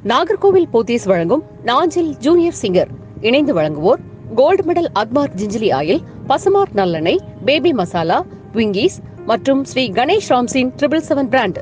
நாகர்கோவில் போத்தீஸ் வழங்கும் Nanjil junior singer இணைந்து வழங்குவோர் gold medal Agmark gingelly oil, Pasumark நல்லெண்ணெய், பேபி மசாலா, விங்கீஸ் மற்றும் ஸ்ரீ கணேஷ் ராம்ஸின் 777 பிராண்ட்.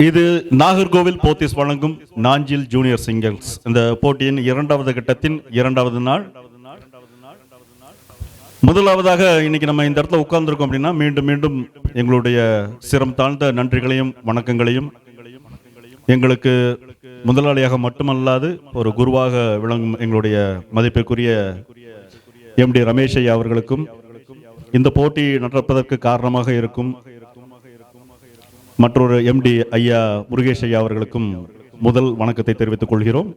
இது நாகர்கோவில் போத்தீஸ் வழங்கும் நாஞ்சில் ஜூனியர் சிங்கர்ஸ். இந்த போட்டியின் இரண்டாவது கட்டத்தின் இரண்டாவது நாள். முதலாவதாக இன்னைக்கு நம்ம இந்த இடத்துல உட்கார்ந்துருக்கோம் அப்படின்னா மீண்டும் மீண்டும் எங்களுடைய சிரம் தாழ்ந்த நன்றிகளையும் வணக்கங்களையும் எங்களுக்கு முதலாளியாக மட்டுமல்லாது ஒரு குருவாக விளங்கும் எங்களுடைய மதிப்பிற்குரிய எம்டி ரமேஷ் ஐயா அவர்களுக்கும், இந்த போட்டி நடப்பதற்கு காரணமாக இருக்கும் மற்றொரு எம்டி ஐயா முருகேஷ் ஐயா அவர்களுக்கும் முதல் வணக்கத்தை தெரிவித்துக் கொள்கிறோம்.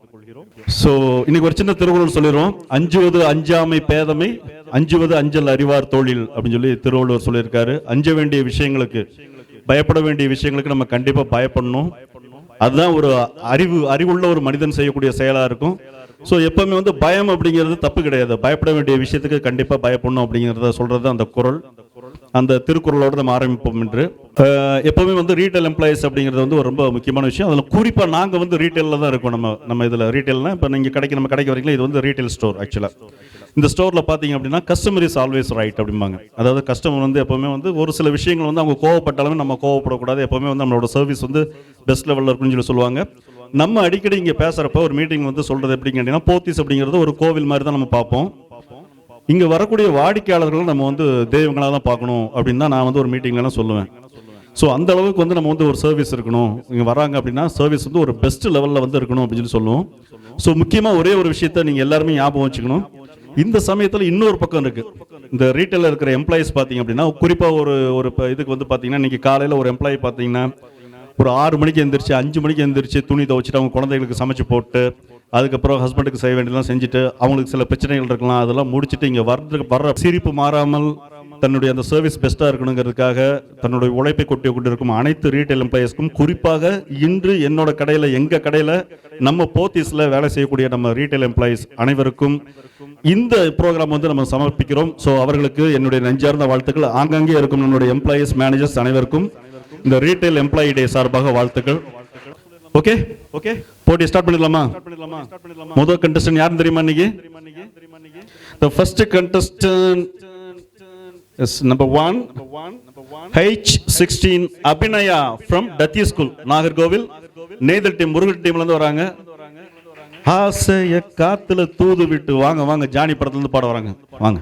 ஸோ இன்னைக்கு ஒரு சின்ன திருக்குறள் சொல்லிடுவோம். அஞ்சுவது அஞ்சாமை பேதமை, அஞ்சுவது அஞ்சல் அறிவார் தொழில் அப்படின்னு சொல்லி திருவள்ளுவர் சொல்லியிருக்காரு. அஞ்ச வேண்டிய விஷயங்களுக்கு, பயப்பட வேண்டிய விஷயங்களுக்கு நம்ம கண்டிப்பா பயப்படணும். அதுதான் ஒரு அறிவுள்ள ஒரு மனிதன் செய்யக்கூடிய செயலா இருக்கும். ஸோ எப்பவுமே பயம் அப்படிங்கிறது தப்பு கிடையாது. பயப்பட வேண்டிய விஷயத்துக்கு கண்டிப்பா பயப்படணும் அப்படிங்கிறத சொல்றது அந்த குறள். அந்த திருக்குறளோடு நம்ம ஆரம்பிப்போம் என்று. எப்பவுமே ரீட்டைல் எம்ப்ளாயிஸ் அப்படிங்கிறது ஒரு ரொம்ப முக்கியமான விஷயம். அதில் குறிப்பாக நாங்கள் ரீட்டைலில் தான் இருக்கோம். நம்ம இதில் ரீட்டைல்னா இப்போ நீங்கள் நம்ம கடைக்கு வரீங்களா, இது ரீட்டைல் ஸ்டோர். ஆக்சுவலாக இந்த ஸ்டோரில் பார்த்தீங்க அப்படின்னா கஸ்டமர் இஸ் ஆல்வேஸ் ரைட் அப்படிம்பாங்க. அதாவது கஸ்டமர் எப்பவுமே ஒரு சில விஷயங்கள் அவங்க கோவப்பட்டாலுமே நம்ம கோவப்படக்கூடாது. எப்பவுமே நம்மளோட சர்வீஸ் பெஸ்ட் லெவலில் இருக்குன்னு சொல்லுவாங்க. நம்ம அடிக்கடி இங்கே பேசுகிறப்ப ஒரு மீட்டிங் சொல்கிறது எப்படிங்க அப்படின்னா, போத்தீஸ் அப்படிங்கிறது ஒரு கோவில் மாதிரி தான் நம்ம பார்ப்போம். இங்கே வரக்கூடிய வாடிக்கையாளர்கள் நம்ம தெய்வங்களாக தான் பார்க்கணும் அப்படின்னு தான் நான் ஒரு மீட்டிங்லாம் சொல்லுவேன். ஸோ அந்த அளவுக்கு நம்ம ஒரு சர்வீஸ் இருக்கணும். இங்கே வராங்க அப்படின்னா சர்வீஸ் ஒரு பெஸ்ட் லெவலில் இருக்கணும் அப்படின்னு சொல்லி சொல்லுவோம். ஸோ முக்கியமாக ஒரே ஒரு விஷயத்த நீங்கள் எல்லாருமே ஞாபகம் வச்சுக்கணும். இந்த சமயத்தில் இன்னொரு பக்கம் இருக்குது. இந்த ரீட்டைலில் இருக்கிற எம்ப்ளாயிஸ் பார்த்தீங்க அப்படின்னா, குறிப்பாக ஒரு இதுக்கு பார்த்தீங்கன்னா, இன்றைக்கி காலையில் ஒரு எம்ப்ளாயி பார்த்தீங்கன்னா ஒரு 6 மணிக்கு எழுந்திரிச்சு 5 மணிக்கு எழுந்திரிச்சு துணி துவைச்சிட்டு அவங்க குழந்தைகளுக்கு சமைச்சு போட்டு அதுக்கப்புறம் ஹஸ்பண்டுக்கு செய்ய வேண்டியதெல்லாம் செஞ்சுட்டு அவங்களுக்கு சில பிரச்சனைகள் இருக்கலாம், அதெல்லாம் முடிச்சுட்டு இங்கே வர்ற சிரிப்பு மாறாமல் தன்னுடைய அந்த சர்வீஸ் பெஸ்ட்டாக இருக்கணுங்கிறதுக்காக தன்னுடைய உழைப்பை கொட்டி கொண்டிருக்கும் அனைத்து ரீட்டைல் எம்ப்ளாயிஸ்க்கும், குறிப்பாக இன்று என்னோட கடையில், எங்கள் கடையில், நம்ம போத்தீஸில் வேலை செய்யக்கூடிய நம்ம ரீட்டைல் எம்ப்ளாயிஸ் அனைவருக்கும் இந்த ப்ரோக்ராம் நம்ம சமர்ப்பிக்கிறோம். ஸோ அவர்களுக்கு என்னுடைய நெஞ்சார்ந்த வாழ்த்துக்கள். ஆங்காங்கே இருக்கும் நம்மளுடைய எம்ப்ளாயிஸ், மேனேஜர்ஸ் அனைவருக்கும் இந்த ரீட்டைல் எம்ப்ளாயி டே சார்பாக வாழ்த்துக்கள். ஓகே ஓகே, போட்டி ஸ்டார்ட் பண்ணிடலாமா? முதல் கண்டஸ்டன்ட் யாருன்னு தெரியுமா? இன்னைக்கு the first contestant is number 1 H16 Abhinaya from Dathi School, Nagercoil நேதல் டீம், முருகன் டீம்ல இருந்து வராங்க. ஆசைய காத்துல தூது விட்டு வாங்க ஜானி படத்துல இருந்து பாட வராங்க. வாங்க.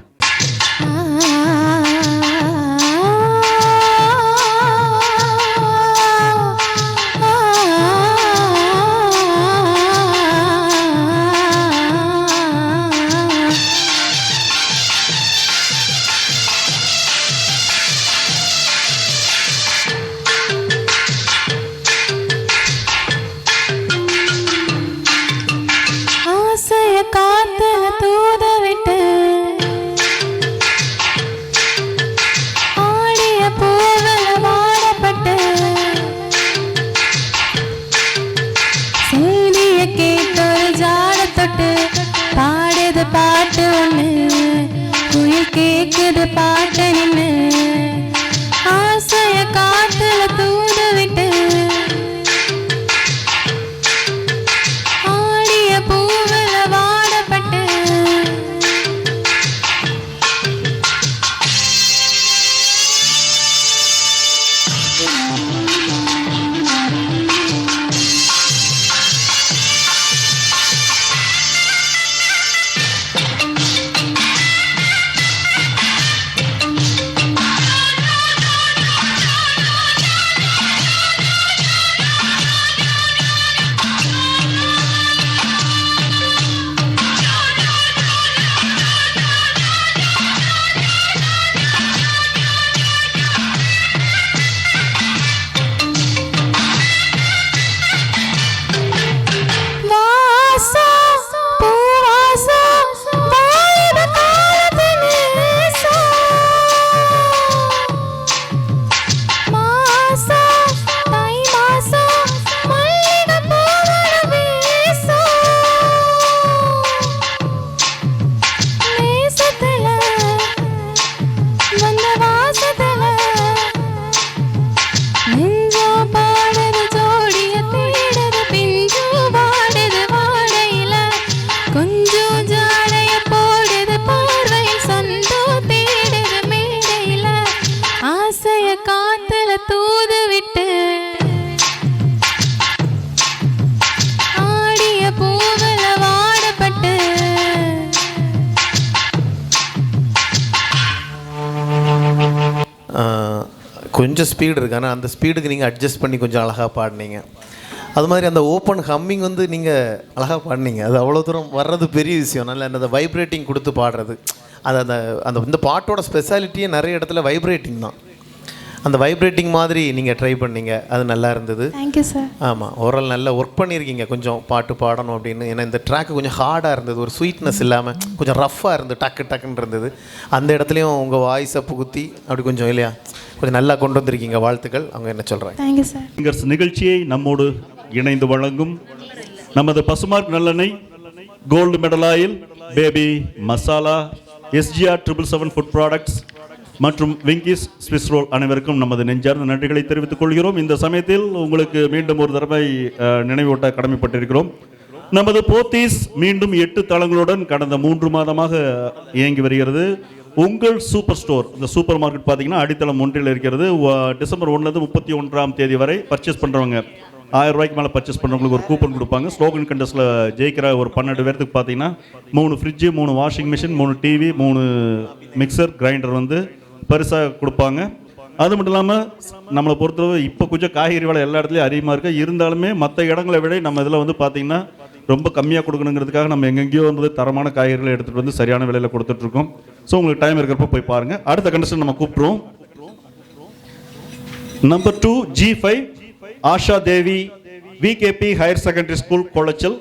கொஞ்சம் ஸ்பீடு இருக்குது, ஆனால் அந்த ஸ்பீடுக்கு நீங்கள் அட்ஜஸ்ட் பண்ணி கொஞ்சம் அழகாக பாடினீங்க. அது மாதிரி அந்த ஓப்பன் ஹம்மிங் வந்து நீங்கள் அழகாக பாடினீங்க. அது அவ்வளோ தூரம் வர்றது பெரிய விஷயம். நல்ல அந்த வைப்ரேட்டிங் கொடுத்து பாடுறது, அது அந்த அந்த இந்த பாட்டோட ஸ்பெஷாலிட்டியே நிறைய இடத்துல வைப்ரேட்டிங் தான். அந்த வைப்ரேட்டிங் மாதிரி நீங்கள் ட்ரை பண்ணீங்க, அது நல்லா இருந்தது. Thank you sir. ஆமாம், ஓரளவு நல்லா ஒர்க் பண்ணியிருக்கீங்க கொஞ்சம் பாட்டு பாடணும் அப்படின்னு. ஏன்னா இந்த ட்ராக்கு கொஞ்சம் ஹார்டாக இருந்தது, ஒரு ஸ்வீட்னஸ் இல்லாமல் கொஞ்சம் ரஃப்பாக இருந்தது, டக்குன்னு இருந்தது. அந்த இடத்துலையும் உங்கள் வாய்ஸை புகுத்தி அப்படி கொஞ்சம் இல்லையா கொஞ்சம் நல்லா கொண்டு வந்திருக்கீங்க. வாழ்த்துக்கள். அவங்க என்ன சொல்கிறாங்க? Thank you sir. சிங்கர்ஸ் நிகழ்ச்சியை நம்மோடு இணைந்து வழங்கும் நமது பசுமார்க் நல்லெண்ணெய், gold medal oil, baby masala, SGR 777 food products மற்றும் விங்கிஸ் ஸ்விஸ் ரோல் அனைவருக்கும் நமது நெஞ்சார்ந்த நன்றிகளை தெரிவித்துக் கொள்கிறோம். இந்த சமயத்தில் உங்களுக்கு மீண்டும் ஒரு தடவை நினைவூட்ட கடமைப்பட்டிருக்கிறோம். நமது போத்தீஸ் மீண்டும் 8 தளங்களுடன் கடந்த 3 மாதமாக இயங்கி வருகிறது. உங்கள் சூப்பர் ஸ்டோர், இந்த சூப்பர் மார்க்கெட் பார்த்தீங்கன்னா அடித்தளம் 1 இருக்கிறது. டிசம்பர் 1 31 தேதி வரை பர்ச்சேஸ் பண்ணுறவங்க 1000 ரூபாய்க்கு மேலே பர்ச்சேஸ் பண்ணுறவங்களுக்கு ஒரு கூப்பன் கொடுப்பாங்க. ஸ்லோகன் கண்டஸ்ட்டில் ஜெயிக்கிற ஒரு 12 பேர்த்துக்கு பார்த்தீங்கன்னா 3 fridge, 3 washing machine, 3 TV, 3 mixer grinder வந்து பரிசாக கொடுப்பாங்க. அது மட்டும் இல்லாமல் நம்மளை பொறுத்தளவு இப்போ கொஞ்சம் காய்கறி விலை எல்லா இடத்துலையும் அதிகமாக இருக்குது. இருந்தாலுமே மற்ற இடங்களை விட நம்ம இதில் வந்து பார்த்திங்கன்னா ரொம்ப கம்மியாக கொடுக்கணுங்கிறதுக்காக நம்ம எங்கெங்கேயோ வந்து தரமான காய்கறிகளை எடுத்துகிட்டு வந்து சரியான விலையில் கொடுத்துட்ருக்கோம். ஸோ உங்களுக்கு டைம் இருக்கிறப்ப போய் பாருங்கள். அடுத்த கண்டஸ்டன் நம்ம கூப்பிட்ருவோம். Number 2 G5 Asha Devi, VKP higher secondary school, Colachel,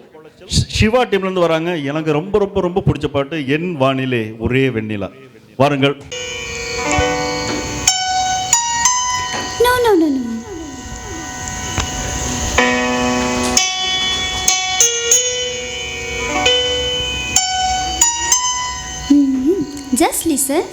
Siva டீம்லேருந்து வராங்க. எனக்கு ரொம்ப ரொம்ப ரொம்ப பிடிச்ச பாட்டு என் வானிலே ஒரே வெண்ணிலா. வாருங்கள். No. Just listen.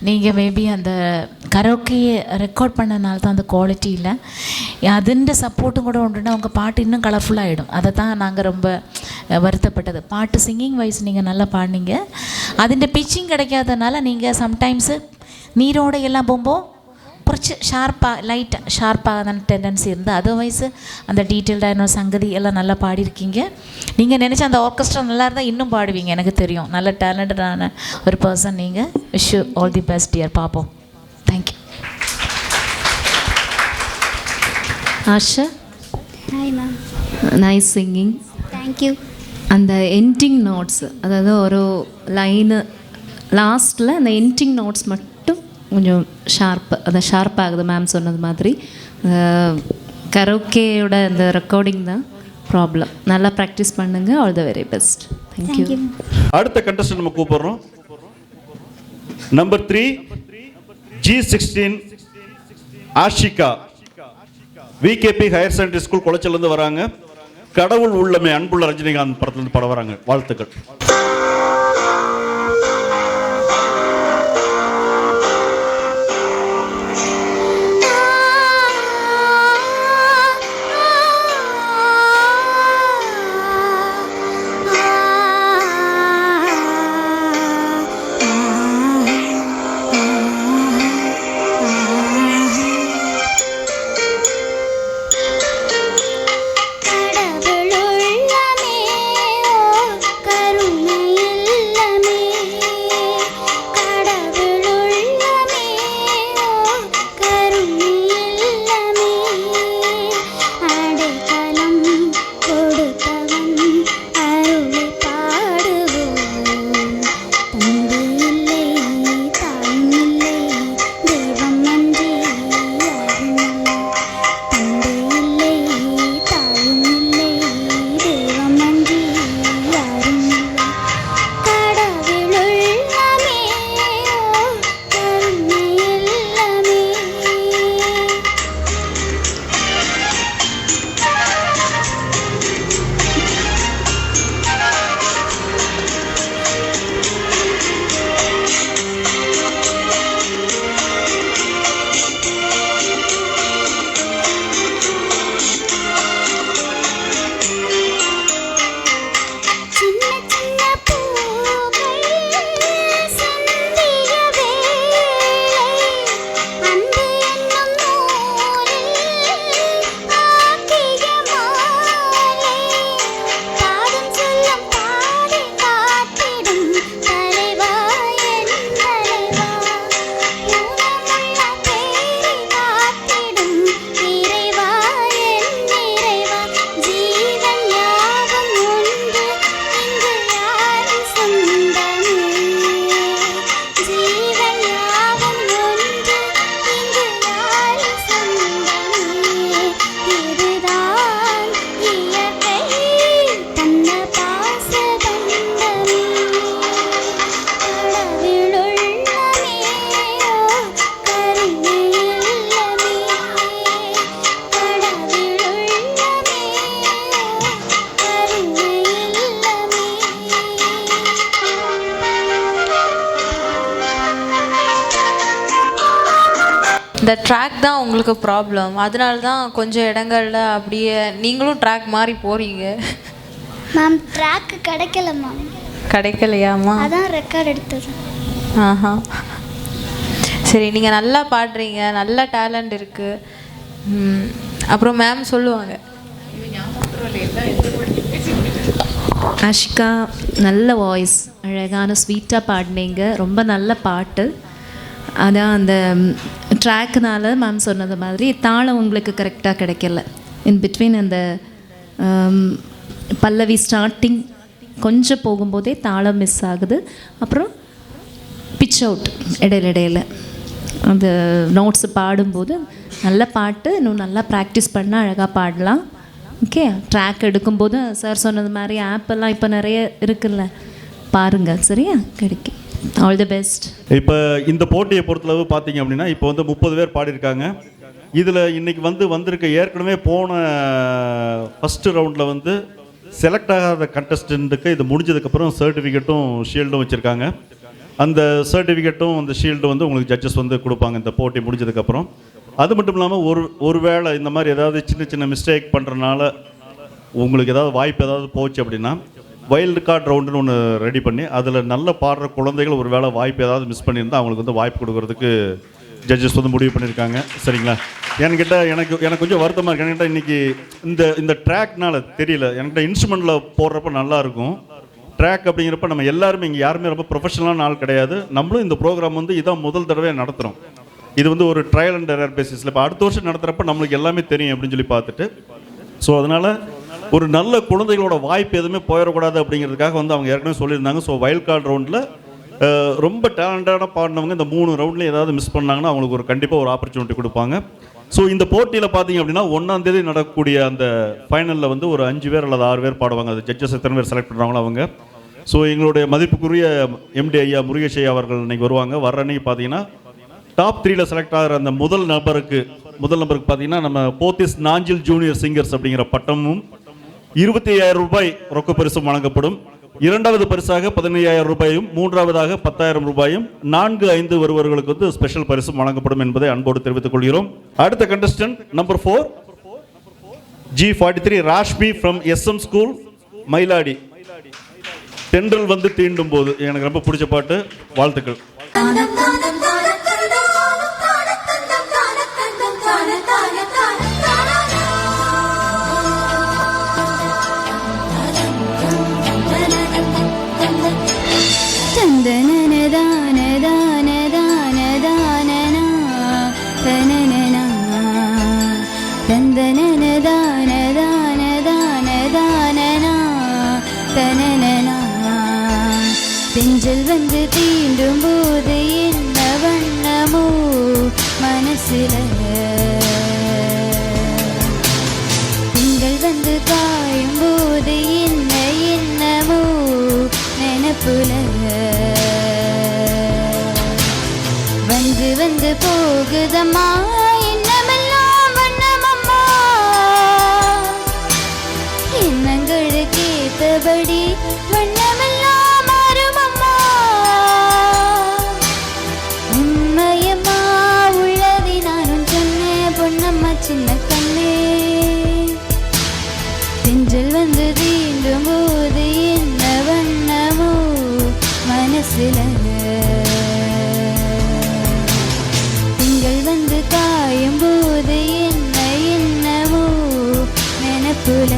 நீங்கள் மேபி அந்த கரோக்கையை ரெக்கார்ட் பண்ணனால தான் அந்த குவாலிட்டி இல்லை. അതിൻ്റെ സപ്പോർട്ടും കൂടെ ഉണ്ടെങ്കിൽ உங்கள் பாட்டு இன்னும் கலர்ஃபுல்லாகிடும். அதை தான் நாங்கள் ரொம்ப வருத்தப்பட்டது. பாட்டு சிங்கிங் வைஸ் நீங்கள் நல்லா பாடினீங்க. അതിൻ്റെ பிச்சிங் கிடைக்காதனால நீங்கள் சம்டைம்ஸு நீரோட எல்லாம் போகும்போது കുറച്ച് லைட்டாக ஷார்ப்பாக டெண்டன்சி இருந்து அதர்வைஸ் அந்த டீட்டெயில்டாக இன்னொரு சங்கதி எல்லாம் நல்லா பாடியிருக்கீங்க. நீங்கள் நினச்ச அந்த ஆர்கெஸ்ட்ரா நல்லா இருந்தால் இன்னும் பாடுவீங்க, எனக்கு தெரியும். நல்ல டேலண்டடான ஒரு பர்சன் நீங்கள். Wish you all the best dear. பார்ப்போம். Thank you. Asha, hi ma'am. Nice singing. Thank you. அந்த எண்டிங் நோட்ஸ், அதாவது ஒரு லைனு லாஸ்ட்டில் அந்த எண்டிங் நோட்ஸ் மட்டும் கொஞ்சம் ஷார்ப்பாகுது மேம் சொன்னது மாதிரி. கரோக்கேயோட அந்த ரெக்கார்டிங் தான் ப்ராப்ளம். நல்லா ப்ராக்டிஸ் பண்ணுங்கள். All the very best. Thank you. அடுத்த கண்டஸ்டன்ட் நம்ம கூப்பிடுறோம். Number 3 G16 Ashika, VKP higher secondary school குளச்சல்லேருந்து வராங்க. கடவுள் உள்ளமே அன்புள்ள ரஜினிகாந்த் படத்துலேருந்து படம் வராங்க. வாழ்த்துக்கள். இந்த ட்ராக் தான் உங்களுக்கு ப்ராப்ளம். அதனால தான் கொஞ்சம் இடங்களில் அப்படியே நீங்களும் ட்ராக் மாதிரி போகிறீங்க. மேம் ட்ராக் கிடைக்கல மேம். கிடைக்கலையாம்மா? அதான் ரெக்கார்ட் எடுத்தது. ஆஹா, சரி. நீங்கள் நல்லா பாடுறீங்க, நல்ல டேலண்ட் இருக்குது. அப்புறம் மேம் சொல்லுவாங்க. ஆஷிகா, நல்ல வாய்ஸ், அழகான ஸ்வீட்டாக பாடினீங்க. ரொம்ப நல்ல பாட்டு. அதான் அந்த ட்ராக்குனால மேம் சொன்னது மாதிரி தாளம் உங்களுக்கு கரெக்டாக கிடைக்கல. இன் பிட்வீன் அந்த பல்லவி ஸ்டார்டிங் கொஞ்சம் போகும்போதே தாளம் மிஸ் ஆகுது. அப்புறம் பிச் அவுட் இடையில அந்த நோட்ஸு பாடும்போது நல்ல பாட்டு. இன்னும் நல்லா ப்ராக்டிஸ் பண்ணால் அழகாக பாடலாம். ஓகே, ட்ராக் எடுக்கும்போது சார் சொன்னது மாதிரி ஆப்பெல்லாம் இப்போ நிறைய இருக்குல்ல, பாருங்கள். சரியா, கிடைக்கும். All the best. இப்போ இந்த போட்டியை பொறுத்தளவு பார்த்தீங்க அப்படின்னா இப்போ வந்து 30 பேர் பாடியிருக்காங்க. இதில் இன்றைக்கி வந்திருக்க ஏற்கனவே போன ஃபஸ்ட்டு ரவுண்டில் வந்து செலக்ட் ஆகாத கண்டஸ்டண்ட்டுக்கு இது முடிஞ்சதுக்கப்புறம் சர்டிஃபிகேட்டும் ஷீல்டும் வச்சுருக்காங்க. அந்த சர்டிஃபிகேட்டும் அந்த ஷீல்டும் வந்து உங்களுக்கு ஜட்ஜஸ் வந்து கொடுப்பாங்க இந்த போட்டி முடிஞ்சதுக்கப்புறம். அது மட்டும் இல்லாமல் ஒரு வேளை இந்த மாதிரி ஏதாவது சின்ன சின்ன மிஸ்டேக் பண்ணுறனால உங்களுக்கு ஏதாவது வாய்ப்பு ஏதாவது போச்சு அப்படின்னா வைல்டு கார்டு ரவுண்டுன்னு ஒன்று ரெடி பண்ணி அதில் நல்ல பாடுற குழந்தைகள் ஒரு வேளை வாய்ப்பு ஏதாவது மிஸ் பண்ணியிருந்தால் அவங்களுக்கு வந்து வாய்ப்பு கொடுக்கறதுக்கு ஜட்ஜஸ் வந்து முடிவு பண்ணியிருக்காங்க. சரிங்களா? என்கிட்ட எனக்கு கொஞ்சம் வருத்தமாக இருக்கு. என்கிட்ட இன்றைக்கி இந்த ட்ராக்னால தெரியல. என்கிட்ட இன்ஸ்ட்ருமெண்ட்டில் போடுறப்ப நல்லாயிருக்கும். ட்ராக் அப்படிங்கிறப்ப நம்ம எல்லாருமே இங்கே யாருமே ரொம்ப ப்ரொஃபஷனலான ஆள் கிடையாது. நம்மளும் இந்த ப்ரோக்ராம் வந்து இதான் முதல் தடவை நடத்துகிறோம். இது வந்து ஒரு ட்ரையல் அண்ட் எரர் பேசிஸில் இப்போ அடுத்த வருஷம் நடத்துகிறப்ப நம்மளுக்கு எல்லாமே தெரியும் அப்படின்னு சொல்லி பார்த்துட்டு, ஸோ அதனால் ஒரு நல்ல குழந்தைகளோட வாய்ப்பு எதுவுமே போயிடக்கூடாது அப்படிங்கிறதுக்காக வந்து அவங்க ஏற்கனவே சொல்லியிருந்தாங்க. ஸோ வைல்ட் கார்டு ரவுண்டில் ரொம்ப டேலண்டான பாடினவங்க இந்த 3 ரவுண்ட்லேயும் ஏதாவது மிஸ் பண்ணாங்கன்னா அவங்களுக்கு ஒரு கண்டிப்பாக ஒரு ஆப்பர்ச்சுனிட்டி கொடுப்பாங்க. ஸோ இந்த போட்டியில் பார்த்தீங்க அப்படின்னா 1ஆம் தேதி நடக்கக்கூடிய அந்த ஃபைனலில் வந்து ஒரு 5 பேர் அல்லது 6 பேர் பாடுவாங்க. அது ஜட்ஜஸ் எத்தனை பேர் செலக்ட் பண்ணுறாங்களோ அவங்க. ஸோ எங்களுடைய மதிப்புக்குரிய எம்டி ஐயா முருகேஷ் ஐயா அவர்கள் இன்னைக்கு வருவாங்க. வர்ற அன்னைக்கு பார்த்தீங்கன்னா டாப் 3ல செலக்ட் ஆகிற அந்த முதல் நபருக்கு பார்த்தீங்கன்னா நம்ம போத்திஸ் நாஞ்சில் ஜூனியர் சிங்கர்ஸ் அப்படிங்கிற பட்டமும் 25,000 ரூபாய் ரொக்க பரிசும் வழங்கப்படும். 2வது பரிசாக 15,000 ரூபாயும், 3வதாக 10,000 ரூபாயும், 4, 5 வருவர்களுக்கு வந்து ஸ்பெஷல் பரிசும் வழங்கப்படும் என்பதை அன்போடு தெரிவித்துக் கொள்கிறோம். அடுத்த contestant number 4 G43 reshmi from SM school Mayiladi. தென்றல் வந்து தீண்டும் போது எனக்கு ரொம்ப பிடிச்ச பாட்டு. வாழ்த்துக்கள். தென்றல் வந்து தீண்டும் போது என்ன வண்ணமோ மனசுல, திங்கள் வந்து காயும் போது என்ன என்னமோ நினப்புல, வந்து வந்து போகுதம்மா என்னமெல்லாம் வண்ணமம்மா, எண்ணங்களுக்கு ஏத்தபடி வண்ணமெல்லாம் மாறுமம்மா, உண்மையம்மா உள்ளதை நானும் சொன்னேன் பொன்னம்மா சின்ன கண்ணே, தென்றல் வந்து தீண்டும் போது என்ன வண்ணமோ மனசுல, திங்கள் வந்து காயும் போது என்ன என்னமோ நினப்புல.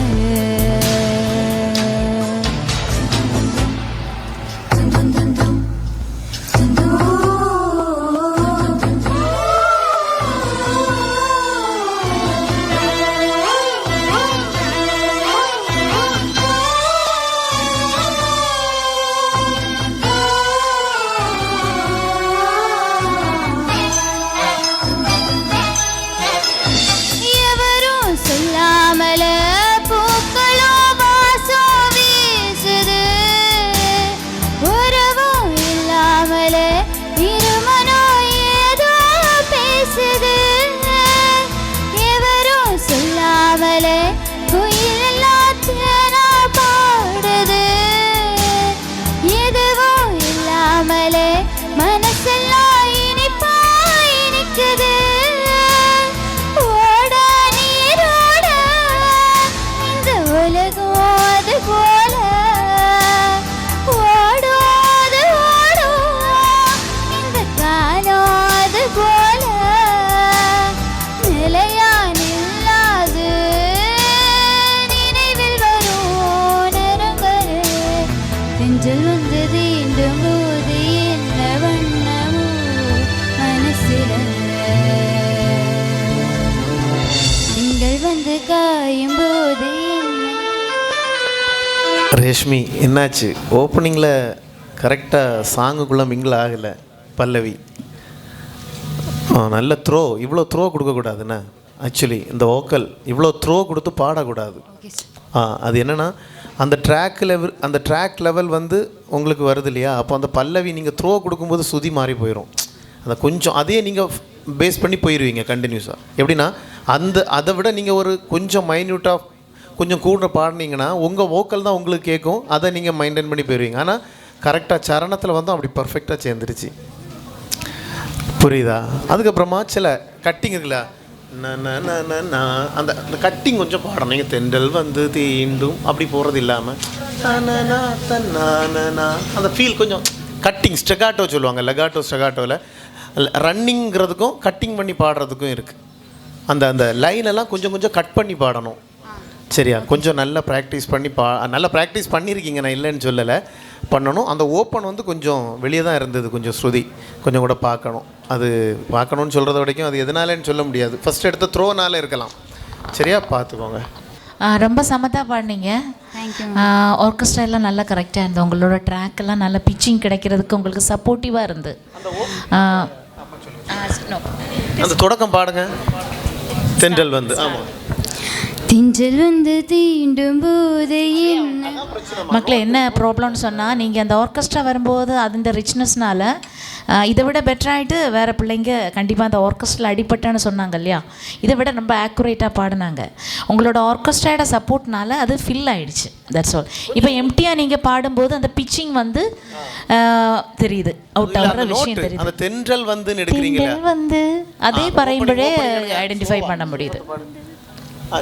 ரேஷ்மி என்னாச்சு? ஓப்பனிங்கில் கரெக்டாக சாங்குக்குள்ளே மிங்கிள் ஆகலை. பல்லவி நல்ல த்ரோ, இவ்வளோ த்ரோ கொடுக்கக்கூடாதுண்ணே. ஆக்சுவலி இந்த வோக்கல் இவ்வளோ த்ரோ கொடுத்து பாடக்கூடாது. அது என்னென்னா அந்த ட்ராக் லெவல் வந்து உங்களுக்கு வருது இல்லையா, அப்போ அந்த பல்லவி நீங்கள் த்ரோ கொடுக்கும்போது சுதி மாறி போயிடும். அந்த கொஞ்சம் அதே நீங்கள் பேஸ் பண்ணி போயிடுவீங்க கண்டினியூஸாக. எப்படின்னா அதை விட நீங்கள் ஒரு கொஞ்சம் மைன்யூட்டாக கொஞ்சம் கூட பாடினீங்கன்னா உங்கள் வோக்கல் தான் உங்களுக்கு கேட்கும், அதை நீங்கள் மெயின்டைன் பண்ணி போயிடுவீங்க. ஆனால் கரெக்டாக சரணத்தில் வந்து அப்படி பர்ஃபெக்டாக சேர்ந்துருச்சு. புரியுதா? அதுக்கப்புறமா சில கட்டிங் இருக்குல்ல, அந்த அந்த கட்டிங் கொஞ்சம் பாடணும். நீங்கள் தென்றல் வந்து தீண்டும் அப்படி போகிறது இல்லாமல் அந்த ஃபீல் கொஞ்சம் கட்டிங் ஸ்டெகாட்டோ சொல்லுவாங்க. ஸ்டெகாட்டோவில் ரன்னிங்கிறதுக்கும் கட்டிங் பண்ணி பாடுறதுக்கும் இருக்குது. அந்த அந்த லைனெல்லாம் கொஞ்சம் கொஞ்சம் கட் பண்ணி பாடணும். சரியா? கொஞ்சம் நல்லா ப்ராக்டிஸ் பண்ணி நல்லா ப்ராக்டிஸ் பண்ணியிருக்கீங்க, நான் இல்லைன்னு சொல்லலை, பண்ணணும். அந்த ஓப்பன் வந்து கொஞ்சம் வெளியே தான் இருந்தது, கொஞ்சம் ஸ்ருதி கொஞ்சம் கூட பார்க்கணும். அது பார்க்கணுன்னு சொல்கிறத வரைக்கும் அது எதனாலன்னு சொல்ல முடியாது. ஃபஸ்ட் எடுத்த த்ரோனால இருக்கலாம். சரியா? பார்த்துக்கோங்க. ரொம்ப சமத்தாக பாடினீங்க. ஆர்கெஸ்ட்ரா எல்லாம் நல்லா கரெக்டாக இருந்தது. உங்களோட ட்ராக் எல்லாம் நல்லா பிச்சிங் கிடைக்கிறதுக்கு உங்களுக்கு சப்போர்ட்டிவாக இருந்து. அந்த தொடக்கம் பாடுங்க. தென்றல் வந்து, ஆமாம், திஞ்சல் வந்து தீண்டும் போது என்ன மக்களே என்ன ப்ராப்ளம்னு சொன்னால், நீங்கள் அந்த ஆர்கெஸ்ட்ரா வரும்போது அந்த ரிச்னஸ்னால இதை விட பெட்டராகிட்டு வேறு பிள்ளைங்க கண்டிப்பாக அந்த ஆர்கெஸ்ட்ரா அடிப்பட்டான்னு சொன்னாங்க இல்லையா, இதை விட ரொம்ப ஆக்குரேட்டாக பாடினாங்க. உங்களோட ஆர்கெஸ்ட்ராயோட சப்போர்ட்னால அது ஃபில் ஆகிடுச்சு. That's all. இப்போ எம்டியாக நீங்கள் பாடும்போது அந்த பிச்சிங் வந்து தெரியுது, அவுட் ஆகிற விஷயம் தெரியுது. அந்த தென்றல் வந்து அதே பறையும்பழே ஐடென்டிஃபை பண்ண முடியுது.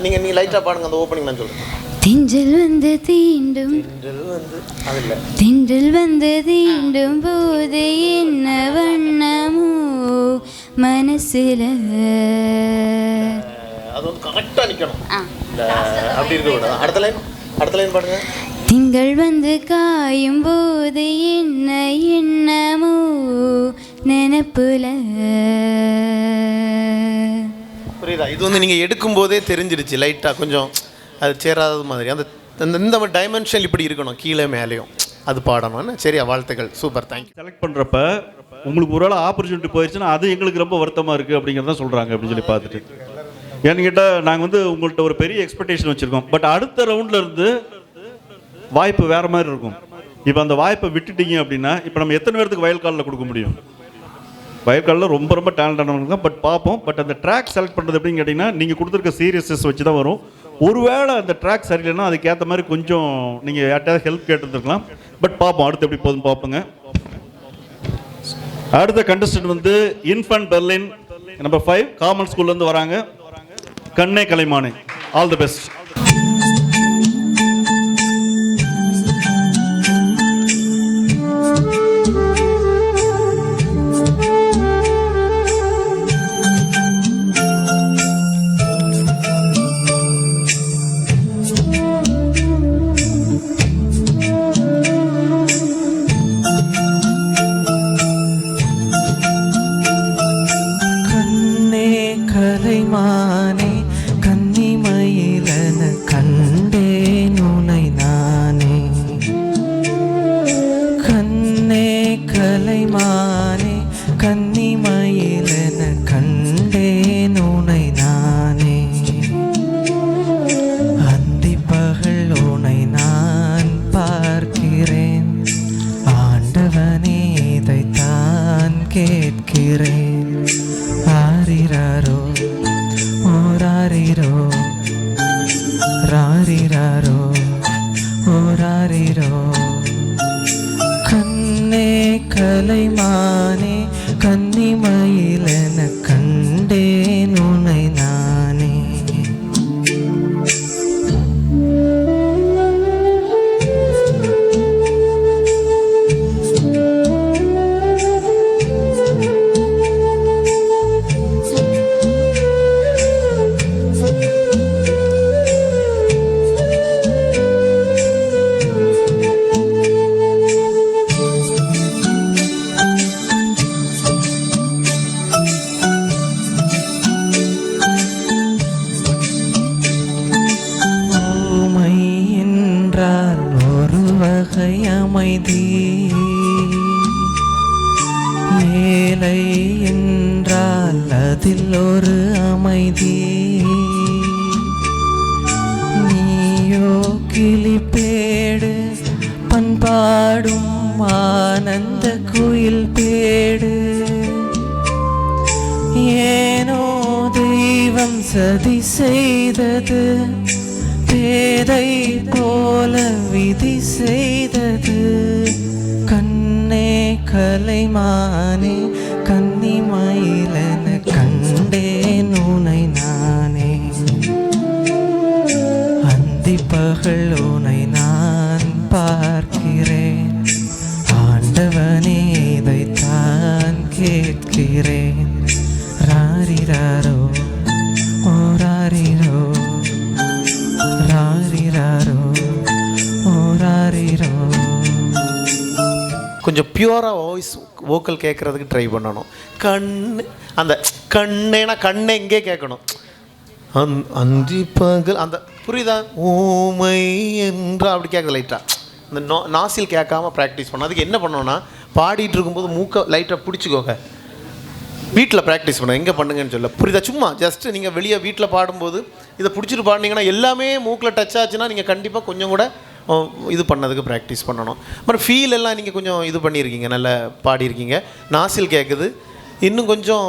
நீங்கள் லைட்டாக பாடுங்க. அந்த ஓப்பனிங் நான் சொல்கிறேன். திஞ்சல் வந்து தீண்டும் திண்டல் வந்து தீண்டும் போது என்ன வண்ணமோ மனசுல. அது வந்து கரெக்டாக நிற்கணும். அப்படி இருக்க அடுத்த லைன் பாடுங்க. திங்கள் வந்து காயும் போது என்ன எண்ணமோ நினப்புல. புரியுதா? இது வந்து நீங்கள் எடுக்கும்போதே தெரிஞ்சிடுச்சு லைட்டாக கொஞ்சம் அது சேராதது மாதிரி. அந்த இந்த டைமென்ஷன் இப்படி இருக்கணும், கீழே மேலேயும் அது பாடணும்னு. சரியா? வாழ்த்துக்கள், சூப்பர், தேங்க்யூ. செலக்ட் பண்ணுறப்ப உங்களுக்கு ஒரு வேளை ஆப்பர்ச்சுனிட்டி போயிடுச்சுன்னா அது எங்களுக்கு ரொம்ப வருத்தமாக இருக்குது அப்படிங்கிறத சொல்கிறாங்க அப்படின்னு சொல்லி பார்த்துட்டு. ஏன்னு கேட்டால் நாங்கள் வந்து உங்கள்கிட்ட ஒரு பெரிய எக்ஸ்பெக்டேஷன் வச்சுருக்கோம். பட் அடுத்த ரவுண்டில் இருந்து வாய்ப்பு வேறு மாதிரி இருக்கும். இப்போ அந்த வாய்ப்பை விட்டுட்டீங்க அப்படின்னா இப்போ நம்ம எத்தனை பேருக்கு வயல்காலில் கொடுக்க முடியும்? வயல்காலில் ரொம்ப ரொம்ப டேலண்டானவங்க தான். பட் பார்ப்போம். பட் அந்த ட்ராக் செலக்ட் பண்ணுறது எப்படின்னு கேட்டிங்கன்னா நீங்கள் கொடுத்துருக்க சீரியஸ்னஸ் வச்சு தான் வரும். ஒருவேளை அந்த ட்ராக் சரியில்லைன்னா அதுக்கேற்ற மாதிரி கொஞ்சம் நீங்கள் யார்ட்டாவது ஹெல்ப் கேட்டுருந்துருக்கலாம். பட் பார்ப்போம் அடுத்து எப்படி போதும் பார்ப்போங்க. அடுத்த கண்டஸ்டன்ட் வந்து இன்ஃபன்ட் பெர்லின் நம்பர் 5 காமன் ஸ்கூல்லேருந்து வராங்க. கண்ணே கலைமானே. All the best. கண்ணே கலைமானே கன்னிமயிலென கண்டேன் உன்னை நானே. அமைதி ஏழை என்றால் அதில் ஒரு அமைதி. நீயோ கிளிப்பேடு பண்பாடும் ஆனந்த குயில் பேடு. ஏனோ தெய்வம் சதி செய்தது பேதை போல விதி செய்தது. கண்ணே கலைமானே கன்னிமயிலென கண்டேன் உன்னை நான். கனவுகள் உனை நான் பார்க்கிறேன். ஆண்டவனே இதைத்தான் கேட்கிறேன். ராரிராரோ ஓ ராரிரோ, ராரிராரோ ஓ ராரிரோ. கொஞ்சம் பியூராக வாய்ஸ் வோக்கல் கேட்குறதுக்கு ட்ரை பண்ணணும். அந்த கண்ணேனா கண்ணை எங்கே கேட்கணும். அந்தி பகல் அந்த புரியுதா, ஊமை என்றா அப்படி கேட்குது லைட்டாக. இந்த நாசில் கேட்காம ப்ராக்டிஸ் பண்ணணும். அதுக்கு என்ன பண்ணோன்னா, பாடிட்டு இருக்கும்போது மூக்கை லைட்டாக பிடிச்சிக்கோங்க. வீட்டில் ப்ராக்டிஸ் பண்ண எங்கே பண்ணுங்கன்னு சொல்ல, புரியுதா? சும்மா ஜஸ்ட்டு நீங்கள் வெளியே வீட்டில் பாடும்போது இதை பிடிச்சிட்டு பாடினீங்கன்னா எல்லாமே மூக்கில் டச் ஆச்சுன்னா நீங்கள் கண்டிப்பாக கொஞ்சம் கூட இது பண்ணதுக்கு ப்ராக்டிஸ் பண்ணணும். அப்புறம் ஃபீல் எல்லாம் நீங்கள் கொஞ்சம் இது பண்ணியிருக்கீங்க, நல்லா பாடியிருக்கீங்க. நாசில் கேட்குது. இன்னும் கொஞ்சம்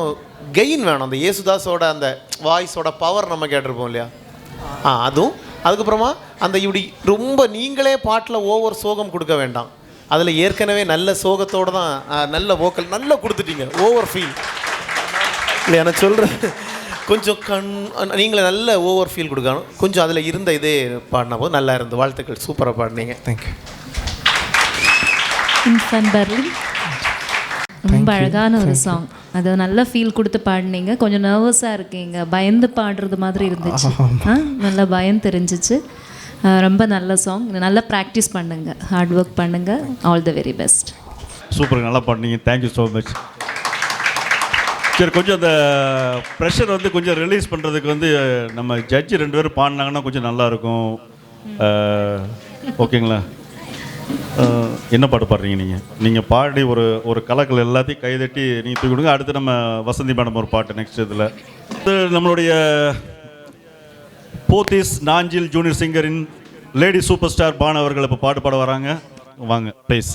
கெயின் வேணும். அந்த ஏசுதாஸோட அந்த வாய்ஸோட பவர் நம்ம கேட்டிருப்போம் இல்லையா, அதுவும். அதுக்கப்புறமா அந்த இப்படி ரொம்ப நீங்களே பாட்டில் ஓவர் சோகம் கொடுக்க வேண்டாம். அதில் ஏற்கனவே நல்ல சோகத்தோடு தான் நல்ல வோக்கல் நல்லா கொடுத்துட்டீங்க. ஓவர் ஃபீல் இல்லையா நான் சொல்கிறேன். கொஞ்சம் நீங்களே நல்ல ஓவர் ஃபீல் கொடுக்கணும். கொஞ்சம் அதில் இருந்த இதே பாடின போது நல்லா இருந்தது. வாழ்த்துக்கள், சூப்பராக பாடினீங்க. தேங்க்யூ. இன்ஃபன் பெர்லின் ரொம்ப அழகான ஒரு சாங். அது நல்ல ஃபீல் கொடுத்து பாடினீங்க. கொஞ்சம் நர்வஸாக இருக்கீங்க, பயந்து பாடுறது மாதிரி இருந்துச்சு. நல்லா பயம் தெரிஞ்சிச்சு. ரொம்ப நல்ல சாங். நல்லா ப்ராக்டிஸ் பண்ணுங்கள், ஹார்ட் ஒர்க் பண்ணுங்கள். All the very best. Super, நல்லா பாடினீங்க. Thank you so much. சரி, கொஞ்சம் அந்த ப்ரெஷர் வந்து கொஞ்சம் ரிலீஸ் பண்ணுறதுக்கு வந்து நம்ம ஜட்ஜி 2 பேரும் பாடினாங்கன்னா கொஞ்சம் நல்லாயிருக்கும். ஓகேங்களா? என்ன பாட்டு பாடுறீங்க நீங்கள் பாடி ஒரு கலக்கல் எல்லாத்தையும் கைதட்டி நீங்கள் தூக்கி கொடுங்க. அடுத்து நம்ம வசந்தி மேடம் ஒரு பாட்டு நெக்ஸ்ட் இதில். நம்மளுடைய போத்தீஸ் நாஞ்சில் ஜூனியர் சிங்கரின் லேடி சூப்பர் ஸ்டார் பானு அவர்கள் இப்போ பாட்டு பாட வராங்க. வாங்க ப்ளீஸ்.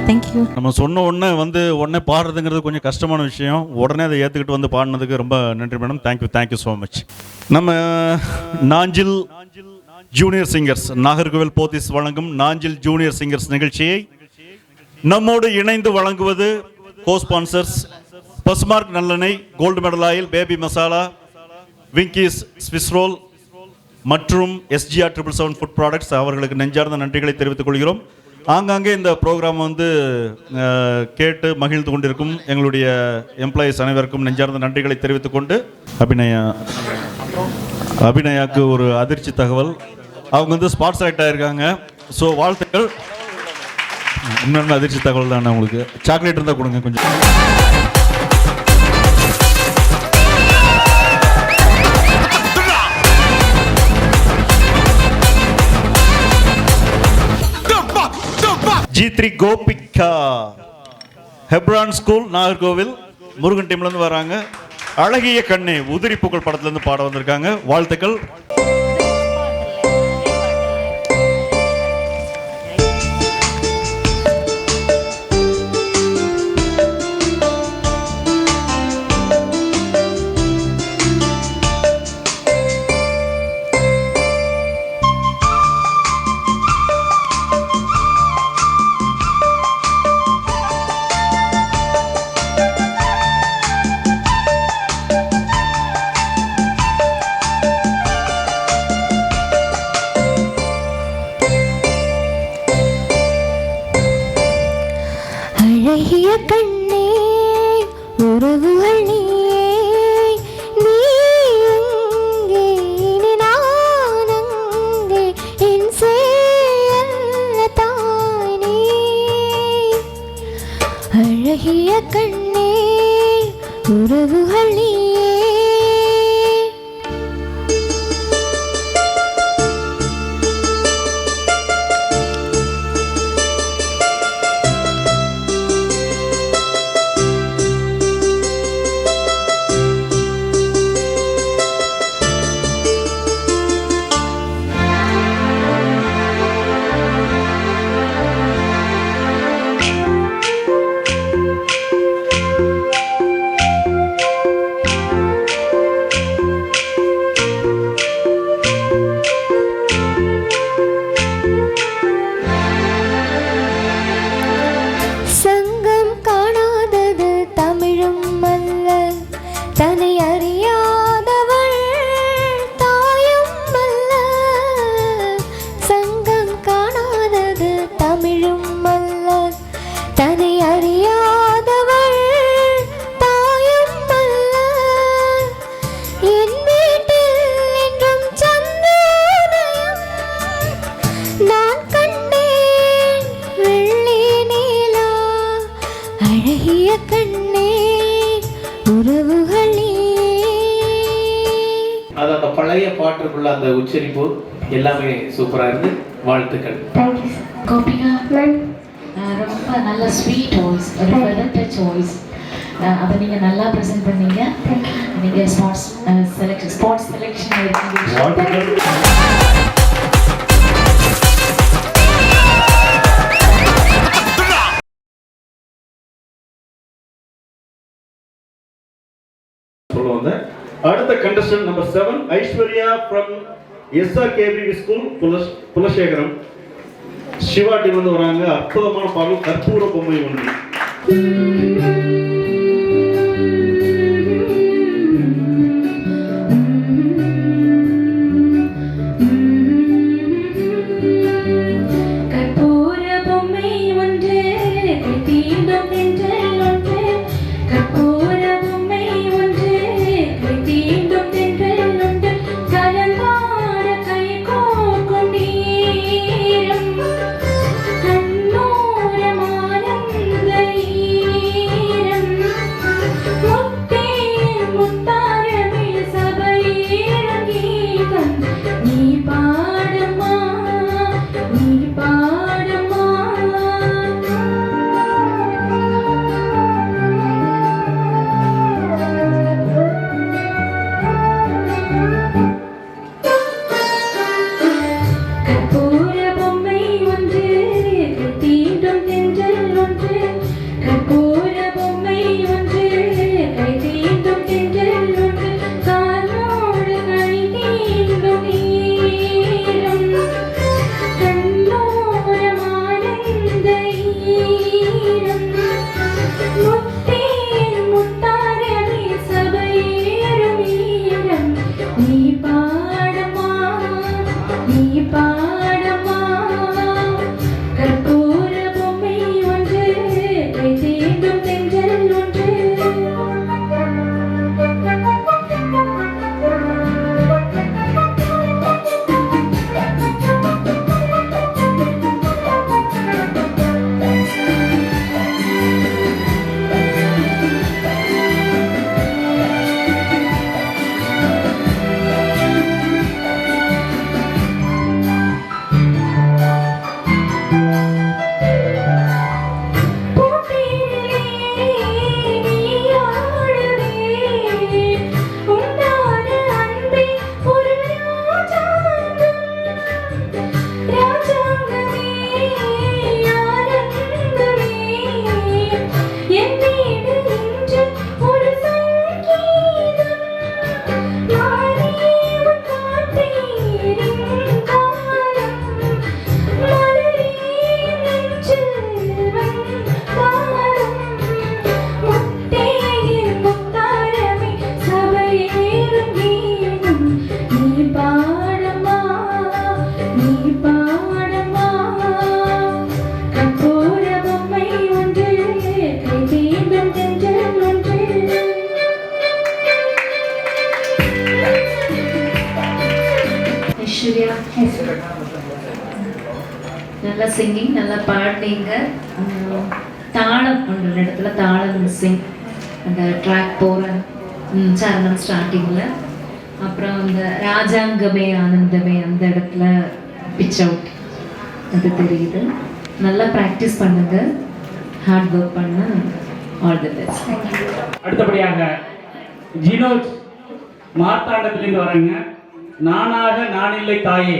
தேங்க்யூ. நம்ம சொன்ன உடனே பாடுறதுங்கிறது கொஞ்சம் கஷ்டமான விஷயம். உடனே அதை ஏற்றுக்கிட்டு வந்து பாடினதுக்கு ரொம்ப நன்றி மேடம். Thank you so much. நம்ம நாஞ்சில் ஜூனியர் சிங்கர்ஸ், நாகர்கோவில் போத்தீஸ் வழங்கும் நாஞ்சில் ஜூனியர் சிங்கர்ஸ் நிகழ்ச்சியை நம்மோடு இணைந்து வழங்குவது கோ-ஸ்பான்சர்ஸ் பசுமார்க் நல்லெண்ணெய், gold medal oil, baby masala, விங்கீஸ் ஸ்விஸ் ரோல் மற்றும் SGR 777 ஃபுட் ப்ராடக்ட்ஸ். அவர்களுக்கு நெஞ்சார்ந்த நன்றிகளை தெரிவித்துக் கொள்கிறோம். ஆங்காங்கே இந்த ப்ரோக்ராம் கேட்டு மகிழ்ந்து கொண்டிருக்கும் எங்களுடைய எம்ப்ளாயீஸ் அனைவருக்கும் நெஞ்சார்ந்த நன்றிகளை தெரிவித்துக் கொண்டு அபிநயாக்கு ஒரு அதிர்ச்சி தகவல். அவங்க ஸ்பாட் செலக்ட் ஆகியிருக்காங்க. ஸோ வாழ்த்துக்கள். இன்னொன்று அதிர்ச்சி தகவல் தானே உங்களுக்கு. சாக்லேட் இருந்தால் கொடுங்க கொஞ்சம். G3 Gopika, Hebron school, Nagercoil, Murugan டீம்லேருந்து வராங்க. அழகிய கண்ணே உதிரி பூக்கள் படத்துலேருந்து பாட வந்திருக்காங்க. வாழ்த்துக்கள். அழகிய கண்ணே உறவுகள் நீயே, நீ எங்கே இனி நான் அங்கே, என் செயல்ல தானே. அழகிய கண்ணே உறவுகள் நீயே. அது அந்த பழைய பாட்டுக்குள்ள அந்த உச்சரிப்பு எல்லாமே சூப்பரா இருந்து வாழ்த்துக்கள். கோபிகா ரொம்ப நல்ல ஸ்வீட் வாய்ஸ், ஒரு ஃபெதர் டச் வாய்ஸ். அதை நீங்கள் நல்லா ப்ரெசென்ட் பண்ணீங்க. நீங்கள் ஸ்போர்ட்ஸ் செலெக்ஷன் இருக்கீங்க. அடுத்த contestant number 7 Aishwarya from SRKBV school Kulasekaram. Siva team வந்து வராங்க. அற்புதமான பாடல் கற்பூர பொம்மை ஒன்று. கண்ணோரமானந்த ஈரம் பாடமா கற்பூர பொம்மை ஒன்று கை தீண்டும் தென்றல் ஒன்று நல்லா சிங்கிங், நல்லா பாடினீங்க. தாளம் ஒன்று இடத்துல தாளம் மிஸ்ஸிங், அந்த ட்ராக் போகிற சரணம் ஸ்டார்டிங்கில். அப்புறம் அந்த ராஜாங்கமே ஆனந்தமே அந்த இடத்துல பிச் அவுட், அது தெரியுது. நல்லா ப்ராக்டிஸ் பண்ணுங்க, ஹார்ட் ஒர்க் பண்ண. All the best. அடுத்தபடியாக ஜினோஜ் மார்த்தாண்டத்திலிருந்து வராங்க. நானாக நான் இல்லை தாயே.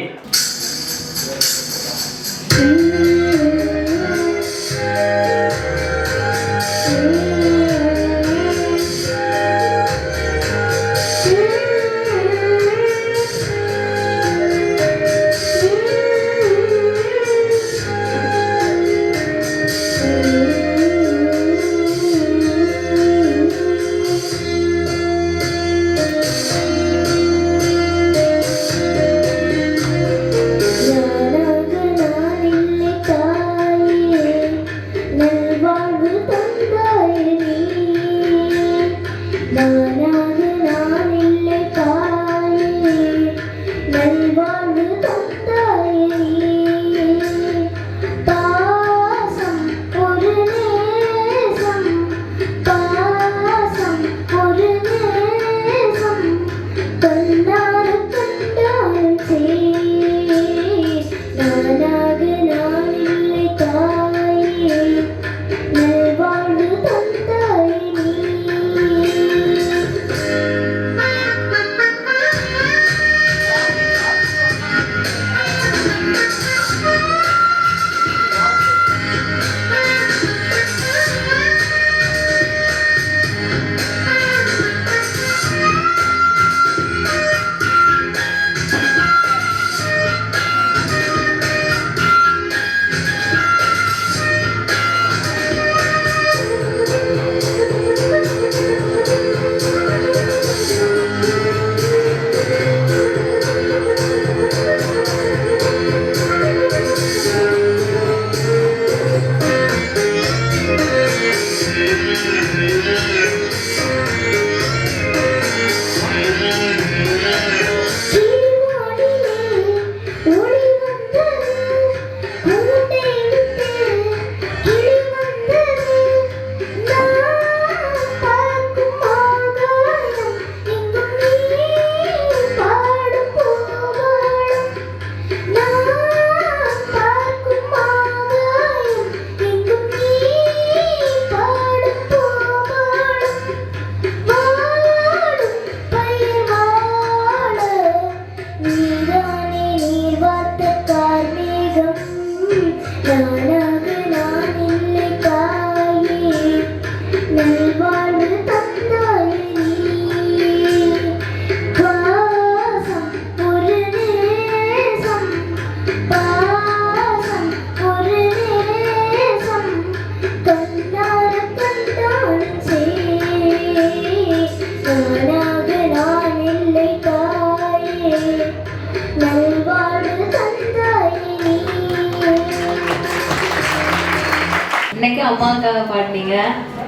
இன்னைக்கு அம்மாவுக்காக பாடினீங்க,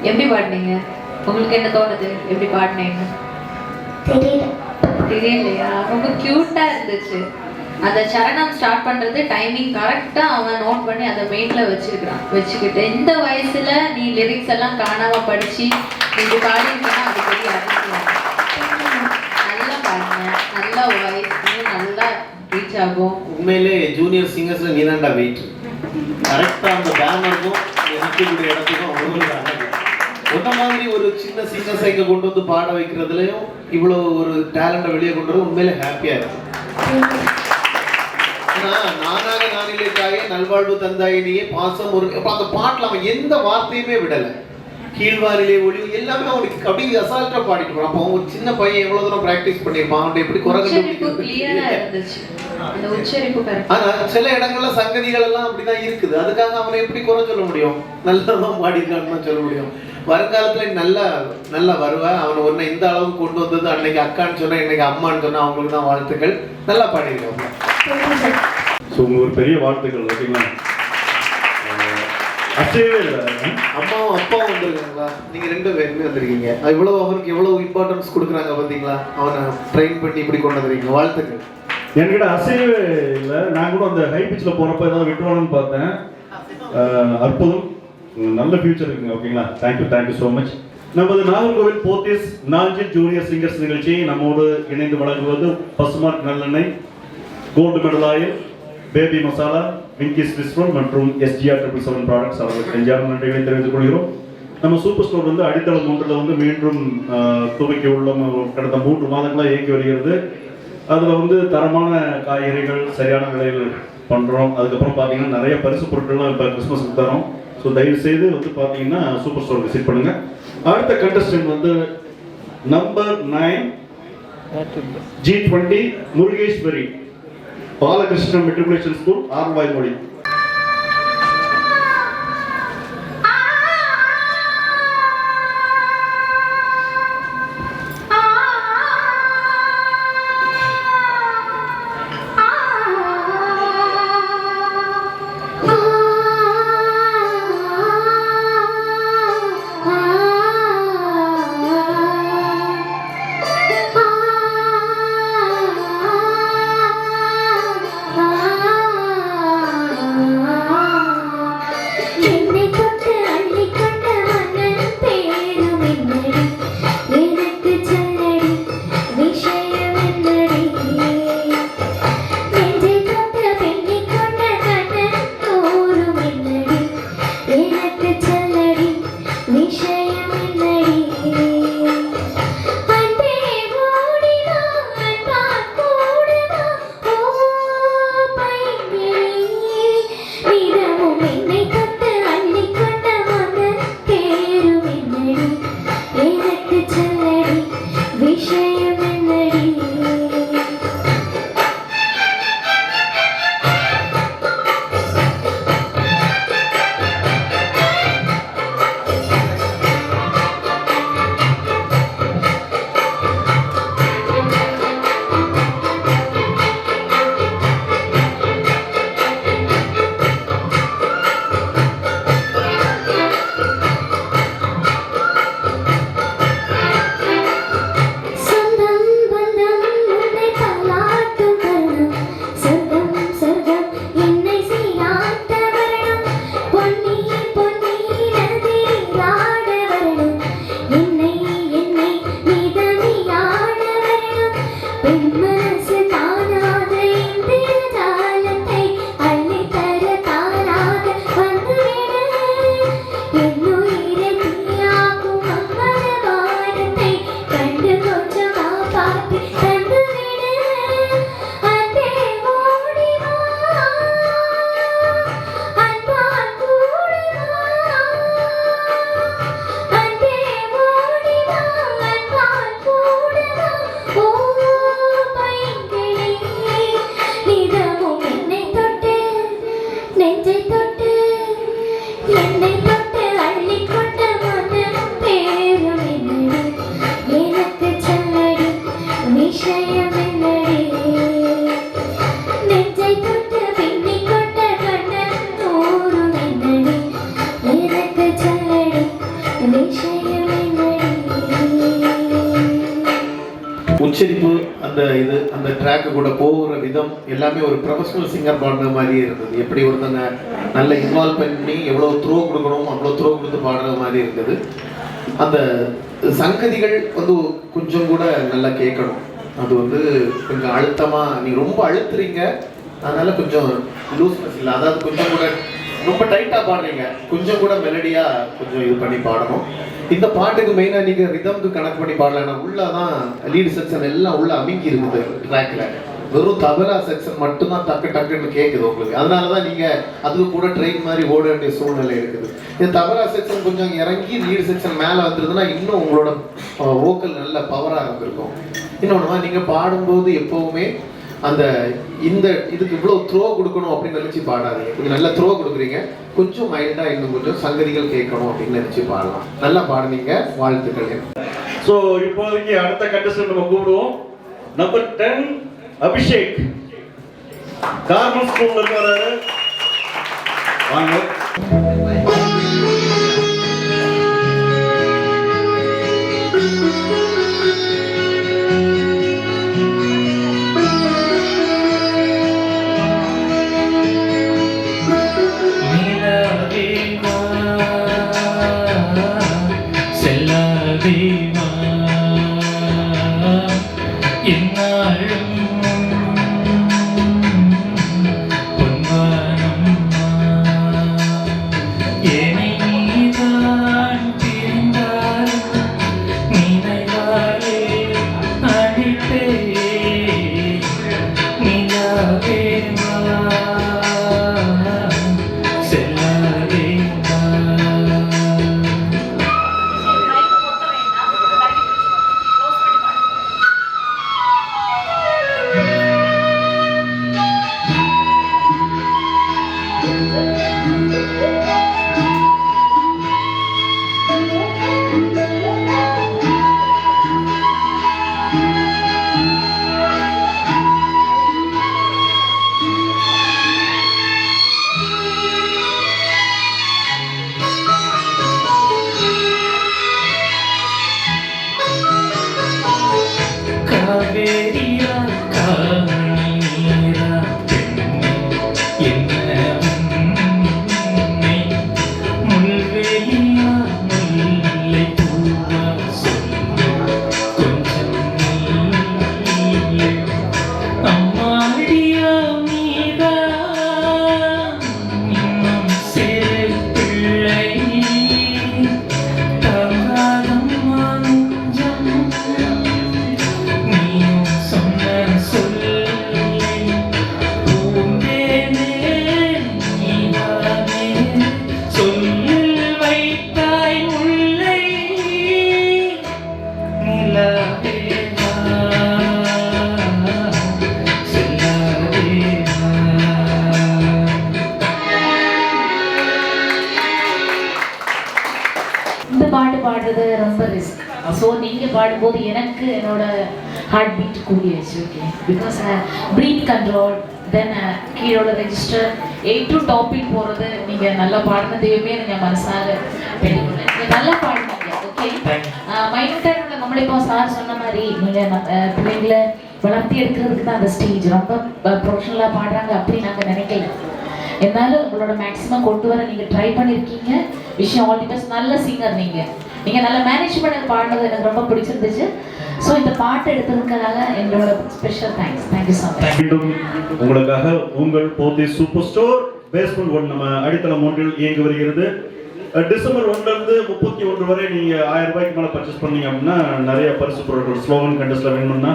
எப்படி பாடினீங்க? உங்களுக்கு என்ன தோணுது எப்படி பாடினீங்க? தெரியலையா? ரொம்ப க்யூட்டா இருந்துச்சு. அந்த சரணம் ஸ்டார்ட் பண்றது டைமிங் கரெக்டா அவன் நோட் பண்ணி அதை மெயின்ல வச்சுக்கிட்டு இந்த வயசுல நீ லிரிக்ஸ் எல்லாம் காணாம படிச்சு நீங்க பாடிருக்கா, அது பெரிய அதிசயம். நல்லா பாடுங்க, நல்லா வாய்ஸ் நல்லா ரீச் ஆகும். உண்மையிலே ஜூனியர் சிங்கர்ஸ்ல நீ தான்டா வெயிட். கரெக்டா அந்த பேனருக்கும் இருக்கக்கூடிய இடத்துக்கும் அவங்களுக்கு ஒன்ன மாதிரி ஒரு சின்ன சிங்கர்ஸை இங்க கொண்டு வந்து பாட வைக்கிறதுலயும் இவ்வளவு ஒரு டேலண்ட வெளியே கொண்டு வர உண்மையிலே ஹாப்பியா இருக்கு. நானாக நானிலேக்காக நல்வாழ்வு தந்தாயினியே பாசம் ஒரு அந்த பாட்டுல அவன் எந்த வார்த்தையுமே விடல. கீழ்வாரிலே ஒளி எல்லாமே அவனுக்கு அப்படியே அசால்ட்டா பாடிட்டு போறான். அப்போ ஒரு சின்ன பையன் எவ்வளவு தூரம் பிராக்டிஸ் பண்ணிருப்பான், அவன் எப்படி குறை கண்டுபிடிக்கிறது. ஆனா சில இடங்கள்ல சங்கதிகள் எல்லாம் அப்படிதான் இருக்குது. அதுக்காக அவனை எப்படி குறை சொல்ல முடியும்? நல்லதான் பாடிருக்கான்னு தான் சொல்ல முடியும். வருங்காலத்துல நல்லா வருவா. அவனை ஒன்ன இந்த அளவுக்கு கொண்டு வந்தது அன்னைக்கு அக்கான்னு சொன்னா இன்னைக்கு அம்மான்னு சொன்னா அவங்களுக்கு தான் வாழ்த்துக்கள். நல்லா பாடிருக்காங்க. ஸோ ஒரு பெரிய வாழ்த்துக்கள். ஓகேங்களா? அசையவே இல்லை. அம்மாவும் அப்பாவும் வந்திருக்காங்களா? நீங்க 2 பேருமே வந்திருக்கீங்க. இவ்வளவு அவனுக்கு எவ்வளவு இம்பார்ட்டன்ஸ் கொடுக்குறாங்க பார்த்தீங்களா? அவனை ட்ரெயின் பண்ணி இப்படி கொண்டு வந்துருக்கீங்க. வாழ்த்துக்கள். என்கிட்ட அசையவே இல்லை. நான் கூட அந்த ஹை பிச்சில் போகிறப்ப ஏதாவது விட்டுவானு பார்த்தேன். அற்புதம், நல்ல ஃபியூச்சர் இருக்குங்க. ஓகேங்களா? Thank you so much. நமது நாகர்கோவில் போத்தீஸ் நாஞ்சில் ஜூனியர் சிங்கர்ஸ் நிகழ்ச்சியை நம்மோடு இணைந்து வழங்குவது பசுமார்க் நல்லெண்ணெய், gold medal oil, baby masala, விங்கிஸ் பிஸ்ரோல் மற்றும் SGR 777 ப்ராடக்ட்ஸ். அவர்களுக்கு நெஞ்சார்ந்த நன்றிகளை தெரிவித்துக் கொள்கிறோம். நம்ம சூப்பர் ஸ்டோர் வந்து அடித்தளம் 3 மீண்டும் துவக்கி உள்ள கடந்த 3 மாதங்களாக இயங்கி வருகிறது. அதில் தரமான காய்கறிகள் சரியான விலையில் பண்ணுறோம். அதுக்கப்புறம் பார்த்தீங்கன்னா நிறைய பரிசு பொருட்கள்லாம் இப்போ கிறிஸ்மஸுக்கு தரோம். ஸோ தயவு செய்து பார்த்தீங்கன்னா சூப்பர் ஸ்டோர் விசிட் பண்ணுங்க. அடுத்த contestant number 9 G20 Murugeswari, Balakrishna matriculation school, Aralvaimozhi. ஆ ட்ராக்கு கூட போகிற விதம் எல்லாமே ஒரு ப்ரொஃபஷனல் சிங்கர் பாடுற மாதிரியே இருந்தது. எப்படி ஒருத்தங்க நல்ல இன்வால்வ் பண்ணி எவ்வளோ த்ரோ கொடுக்கணும் அவ்வளோ த்ரோ கொடுத்து பாடுற மாதிரி இருந்தது. அந்த சங்கதிகள் வந்து கொஞ்சம் கூட நல்லா கேட்கணும். அது வந்து கொஞ்சம் அழுத்தமாக நீங்கள் ரொம்ப அழுத்துறீங்க, அதனால் கொஞ்சம் லூஸ்னஸ் இல்லை. அதாவது கொஞ்சம் கூட ரொம்ப டைட்டாக பாடுறீங்க, கொஞ்சம் கூட மெலடியாக கொஞ்சம் இது பண்ணி பாடணும். இந்த பாட்டுக்கு மெயினாக நீங்கள் ரிதம்க்கு கனெக்ட் பண்ணி பாடலைன்னா உள்ளே தான் லீடு செக்ஷன் எல்லாம் உள்ளே அமுங்கி இருக்குது ட்ராக்கில். வெறும் தபலா செக்ஷன் மட்டும்தான் டக்கு டக்குன்னு கேட்குது உங்களுக்கு. அதனால தான் நீங்கள் அதுக்கு கூட ட்ரெயின் மாதிரி ஓட வேண்டிய சூழ்நிலை இருக்குது. இந்த தபலா செக்ஷன் கொஞ்சம் இறங்கி லீடு செக்ஷன் மேலே வந்துருதுன்னா இன்னும் உங்களோட வோக்கல் நல்ல பவராக இருந்திருக்கும். இன்னொன்று நீங்கள் பாடும்போது எப்போவுமே அந்த இந்த இதுக்கு இவ்வளோ த்ரோ கொடுக்கணும் அப்படின்னு நினச்சி பாடாதீங்க. கொஞ்சம் நல்லா த்ரோ கொடுக்குறீங்க, கொஞ்சம் மைல்டாக இன்னும் கொஞ்சம் சங்கதிகள் கேட்கணும் அப்படின்னு நினச்சி பாடலாம். நல்லா பாடுனீங்க, வாழ்த்துக்கள். ஸோ இப்போதைக்கு அடுத்த கண்டஸ்டன்ட் நம்ம கூப்பிடுவோம். நம்பர் 10 அபிஷேக், கார்மல் ஸ்கூல்ல இருக்காரு. வாங்க. ஸோ நீங்கள் பாடும்போது எனக்கு என்னோட ஹார்ட் பீட் கூடியாச்சு. Okay, because breath control, then கீழோட ரெஜிஸ்டர் 8 to டாப்பில் போகிறது நீங்கள் நல்லா பாடினதையுமே நீங்கள் மனசாக வெளிக்கொள்ள நீங்கள் நல்லா பாடினீங்க. ஓகே, மைனூட்டாக நம்மளே இப்போ சார் சொன்ன மாதிரி நீங்கள் பிள்ளைங்களை வளர்த்தி எடுக்கிறதுக்கு தான் அந்த ஸ்டேஜ். ரொம்ப ப்ரொஃபஷனலாக பாடுறாங்க அப்படி நாங்கள் நினைக்கல. இருந்தாலும் உங்களோட மேக்ஸிமம் கொண்டு வர நீங்கள் ட்ரை பண்ணியிருக்கீங்க. விஷயம் ஆல் தி பெஸ்ட். நல்ல சிங்கர் நீங்கள் நல்லா மேனேஜ் பண்ண பாடினது எனக்கு ரொம்ப பிடிச்சிருந்துச்சு. ஸோ இந்த பாட்டு எடுத்ததுக்காக எங்களோட special thanks. Thank you so much. மீண்டும் உங்களுக்காக உங்கள் போத்தி சூப்பர் ஸ்டோர் பேஸ்மெண்ட் 1 நம்ம அடித்தளம் 1 இயங்கி வருகிறது. டிசம்பர் 1 31 வரை நீங்கள் 1000 ரூபாய்க்கு மேலே பர்ச்சேஸ் பண்ணீங்க அப்படின்னா நிறைய பரிசு பொருட்கள் ஸ்லோகன் கண்டஸ்ட்ல வேணும்னா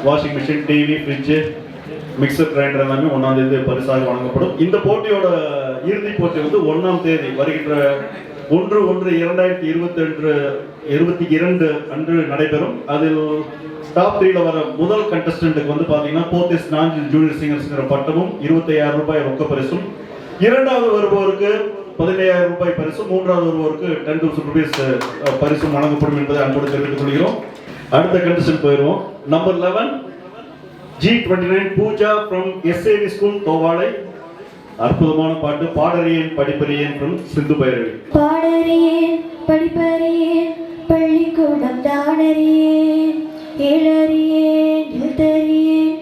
washing machine, TV, fridge, mixer grinder எல்லாமே 1ஆம் தேதி பரிசாக வழங்கப்படும். இந்த போட்டியோட இறுதி போட்டி வந்து 1ஆம் தேதி வருகின்ற 1/1/2022 அன்று நடைபெறும். அதில் டாப் 3ல வர முதல் கண்டஸ்டன்ட்டுக்கு வந்து பார்த்தீங்கன்னா போத்திஸ் நாஞ்சில் ஜூனியர் சிங்கர்ஸ்ங்கிற பட்டமும் 25000 ரூபாய் ரொக்க பரிசும், 2வது வருபவருக்கு 15000 ரூபாய் பரிசும், 3வது வருபவருக்கு 10,000 rupees பரிசும் வழங்கப்படும் என்பதை அன்போடு தெரிவித்துக் கொள்கிறோம். அடுத்த கண்டஸ்டன்ட் போயிடுவோம். Number 11 G29 Pooja from SAV school Thovalai. அற்புதமான பாட்டு பாடறியேன் படிப்பறியேன் from சிந்து பைரவி. பாடறியேன் படிப்பறியேன் பள்ளிக்கூடம் தானறியேன் ஏழறியேன் எழுத்தறியேன்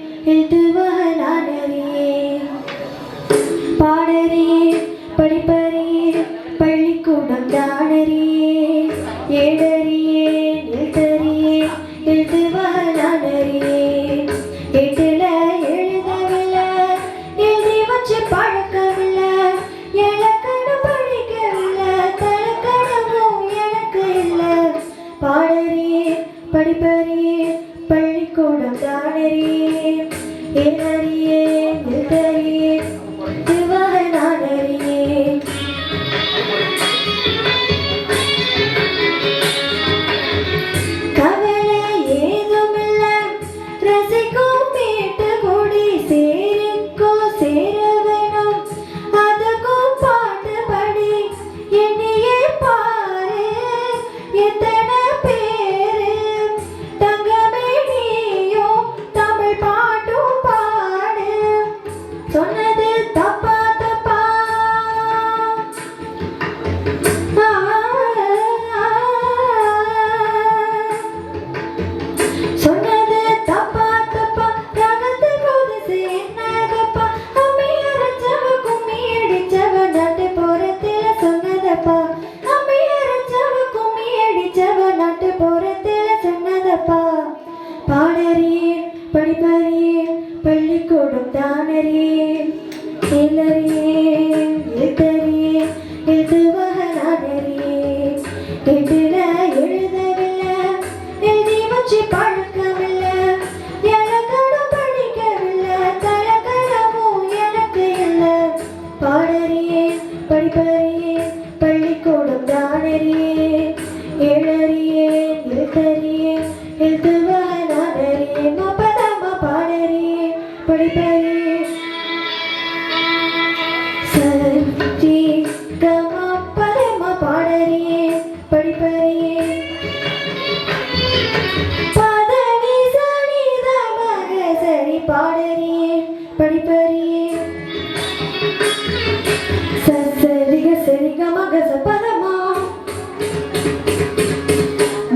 சொன்னது தப்பா தப்பா சொன்னது தப்பா தப்பா ரகத்து போது என்னதப்பா அம்மி அரைச்சவ கும்மி அடிச்சவ நாட்டு போறத்தில சொன்னதப்பா அம்மி அரைச்சவ கும்மி அடிச்சவ நாட்டு போறத்தில சொன்னதப்பா பாடறியேன் படிப்பறியேன் பள்ளிக்கூடம் தானறியேன் இல்லறியேன் எழுத்தறியேன் எழுதுவக நானறியேன் எட்டுல எழுதவில்லை எழுதி வச்சு பழக்கமில்லை எனக்கடும் படிக்கவில்லை தலக்கணமும் எனக்கு இல்லை பாடறியேன் படிப்பறியேன் பள்ளிக்கூடம் தானறியேன் ஏழறியேன் எழுத்தறியேன் எழுதுவக நானறியேன் மப்பதமா பாடறியேன் படிப்பறியேன் சரி கமா பரமா பாடறியேன் படிப்பறியேன் பதனி சனி தமக சரி பாடறியேன் படிப்பறியேன் சரிக சரி கமக சபதமா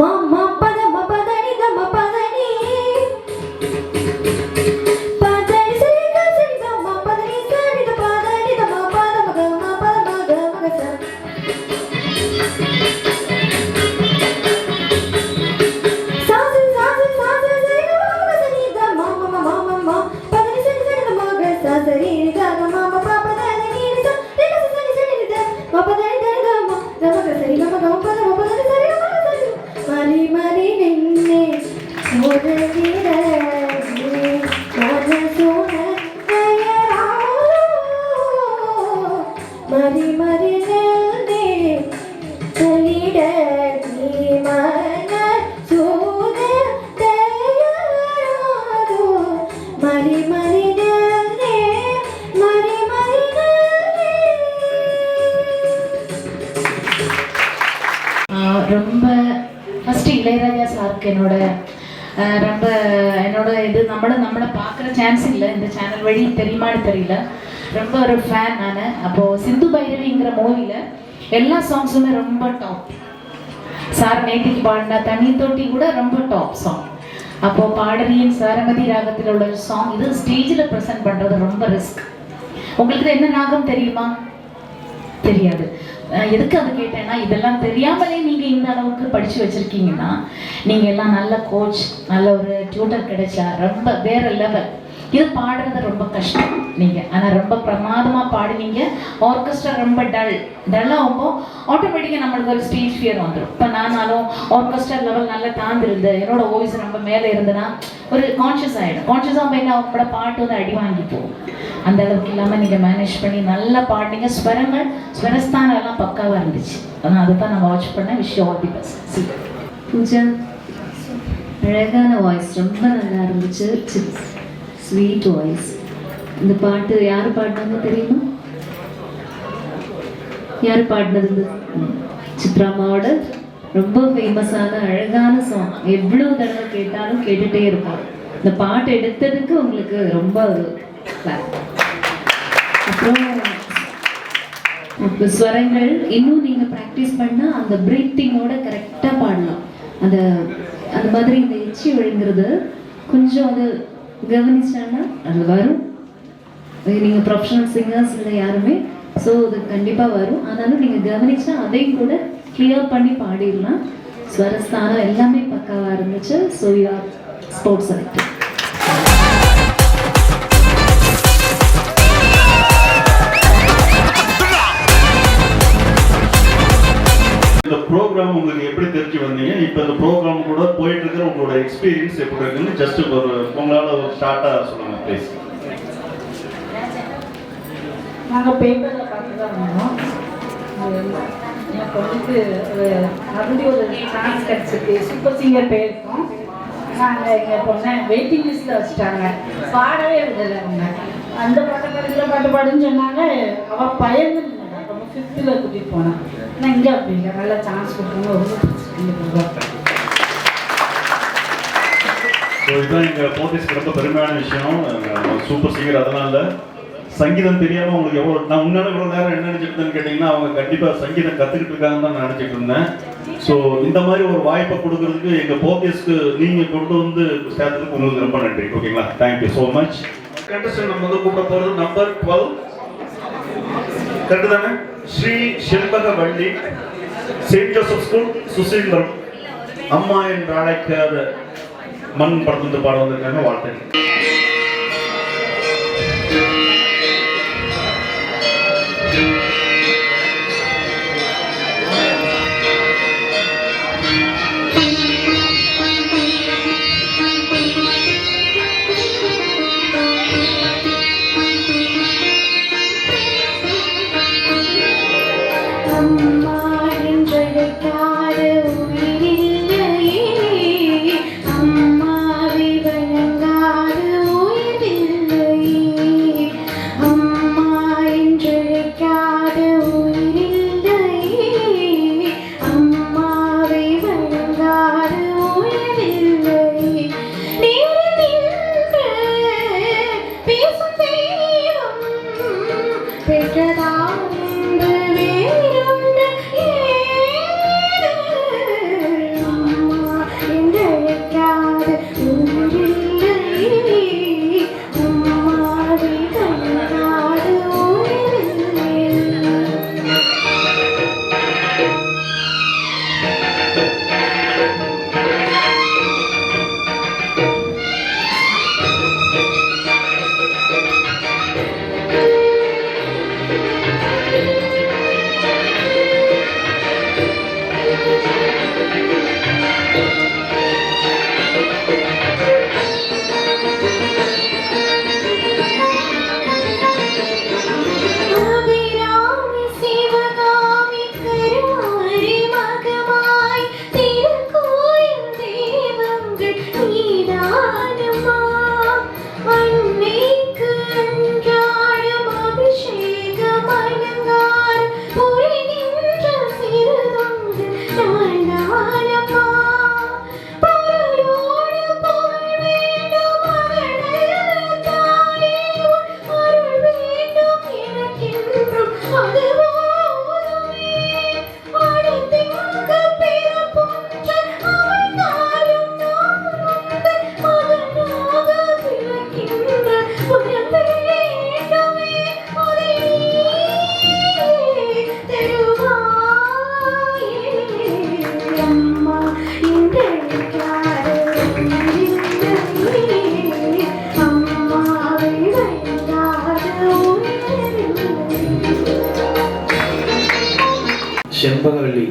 மாமா பதமா பதனி தம பதனி பதனி சரி கசரி தம பதனி சரி த பதனி தம பதம கம பதம கமக ச சாசி சாசி சாசி சரி கமக சரி த மாமா மாமா மாமா பதனி சரி சரி த மக ச சரி க மாமா பாபா தனி நீ ச ரி க சரி சரி த மாபா தனி தனி த மா கமக சரி கம கம பதம பதனி சரி கமக சரி மரி மரி நின்னே மோதகிர மனசுன தயரா மரி மரி நின்னே தலிட நீ மனசுன தயரா மரி மரி நின்னே மரி மரி நின்னே. ரொம்ப ஃபஸ்ட்டு இளையராஜா சாருக்கு ரொம்ப என்னோட இது நம்மளை பார்க்குற சான்ஸ் இல்லை இந்த சேனல் வழி தெரியுமான்னு தெரியல. ரொம்ப ஒரு ஃபேன் நான். அப்போது சிந்து பைரவிங்கிற மூவியில் எல்லா சாங்ஸுமே ரொம்ப டாப். சார் நேத்திக்கு பாடின தண்ணி தொட்டி கூட ரொம்ப டாப் சாங். அப்போது பாடறியின் சாரமதி ராகத்தில் உள்ள சாங் இது ஸ்டேஜில் ப்ரெசென்ட் பண்ணுறது ரொம்ப ரிஸ்க். உங்களுக்கு என்ன ராகம் தெரியுமா? தெரியாது. எதுக்கு அது கேட்டேன்னா, இதெல்லாம் தெரியாமலே நீங்கள் இந்த அளவுக்கு படித்து வச்சுருக்கீங்கன்னா நீங்கள் எல்லாம் நல்ல கோச், நல்ல ஒரு டியூட்டர் கிடைச்சா ரொம்ப வேற லெவல். இது பாடுறது ரொம்ப கஷ்டம் நீங்கள், ஆனால் ரொம்ப பிரமாதமாக பாடுவீங்க. ஆர்கெஸ்ட்ரா ரொம்ப டல்லாகும்போது ஆட்டோமேட்டிக்காக நம்மளுக்கு ஒரு ஸ்டேஜ் ஃபியர் வந்துடும். இப்போ நானும் ஆர்கெஸ்ட்ரா லெவல் நல்லா தாழ்ந்துருந்து என்னோட வாய்ஸ் ரொம்ப மேலே இருந்ததுன்னா ஒரு கான்ஷியஸ் ஆகிடும். கான்ஷியஸாக போய் அவங்களோட பாட்டு வந்து அடி வாங்கி போகும். அந்த அளவுக்கு இல்லாமல் நீங்கள் மேனேஜ் பண்ணி நல்லா பாடினீங்க. ஸ்வரஸ்தானம் எல்லாம் பக்காவாக இருந்துச்சு. ஆனால் அதை தான் நான் வாட்ச் பண்ணேன். Wish you all the best. Pooja அழகான வாய்ஸ், ரொம்ப நல்லா இருந்துச்சு. Sweet voice. இந்த பாட்டு யார் பாடினாங்க தெரியுமா? யார் பாடினது? சித்ராமாவோட ரொம்ப ஃபேமஸான அழகான சாங். எவ்வளோ தடவை கேட்டாலும் கேட்டுகிட்டே இருப்போம். இந்த பாட்டு எடுத்ததுக்கு உங்களுக்கு ரொம்ப ஒரு அப்புறம் ஸ்வரங்கள் இன்னும் நீங்கள் ப்ராக்டிஸ் பண்ணால் அந்த ப்ரீத்திங்கோட கரெக்டாக பாடலாம். அந்த மாதிரி இந்த எச்சி விழுங்குறது கொஞ்சம் அது கவனிச்சாங்கன்னா அது வரும். நீங்கள் ப்ரொஃபஷனல் சிங்கர்ஸ் இல்லை யாருமே, ஸோ அது கண்டிப்பாக வரும். ஆனாலும் நீங்கள் கவனிச்சா அதையும் கூட கிளியர் பண்ணி பாடிடலாம். ஸ்வரஸ்தானம் எல்லாமே பக்காவாக இருந்துச்சு. So you are sports selected. இந்த ப்ரோக்ராம் உங்களுக்கு எப்படி தெரிஞ்சு வந்தீங்க? இப்போ இந்த ப்ரோக்ராம் கூட போயிட்டு இருக்கிற உங்களோட எக்ஸ்பீரியன்ஸ் எப்படி இருக்குன்னு ஜஸ்ட் ஒரு உங்களால் ஒரு ஷார்ட்டாக சொல்லுங்க ப்ளீஸ். நாங்கள் பேப்பரில் பார்த்து தான் வந்தோம். எனக்கு வந்து மறுபடியும் ஒரு சான்ஸ் கிடச்சிருக்கு. சூப்பர் சிங்கர் போயிருக்கோம். நாங்கள் எங்கள் பொண்ணை வெயிட்டிங் லிஸ்ட்டில் வச்சுட்டாங்க. பாடவே விடலை. அவங்க அந்த பாட்டை பாடுகிற பாட்டு பாடுன்னு சொன்னாங்க. அவள் பயந்து நம்ம 5th கூட்டிகிட்டு போனான். ஆனால் இங்கே அப்படி இல்லை, நல்ல சான்ஸ் கொடுத்தாங்க. ரொம்ப பிடிச்சிருக்கு. ஸோ இதுதான் எங்கள் போர்ட்டிஸ்க்கு ரொம்ப பெருமையான விஷயம். சூப்பர் சிங்கர் அதெல்லாம் இல்லை, சங்கீதம் தெரியாம உங்களுக்கு எவ்வளவு, நான் முன்னாடி இவ்வளவு நேரம் என்ன நினைச்சிட்டு கேட்டீங்கன்னா அவங்க கண்டிப்பா சங்கீதம் கத்துக்கிட்டு இருக்காங்கன்னு தான் நான் நினைச்சிட்டு இருந்தேன். ஸோ இந்த மாதிரி ஒரு வாய்ப்பை கொடுக்கறதுக்கு எங்க போகேஸ்க்கு நீங்க கொண்டு வந்து சேர்த்ததுக்கு உங்களுக்கு ரொம்ப நன்றி. ஓகேங்களா, தேங்க்யூ ஸோ மச். கண்டஸ்டன்ட் நம்ம வந்து கூப்பிட போறது நம்பர் 12 கரெக்ட் தானே? Sri Shenbagavalli, Saint Joseph school, Suchindram. அம்மா என்று அழைக்காத மண் படத்துல பாட வந்திருக்காங்க. வாழ்த்துக்கள். செண்பகவள்ளி,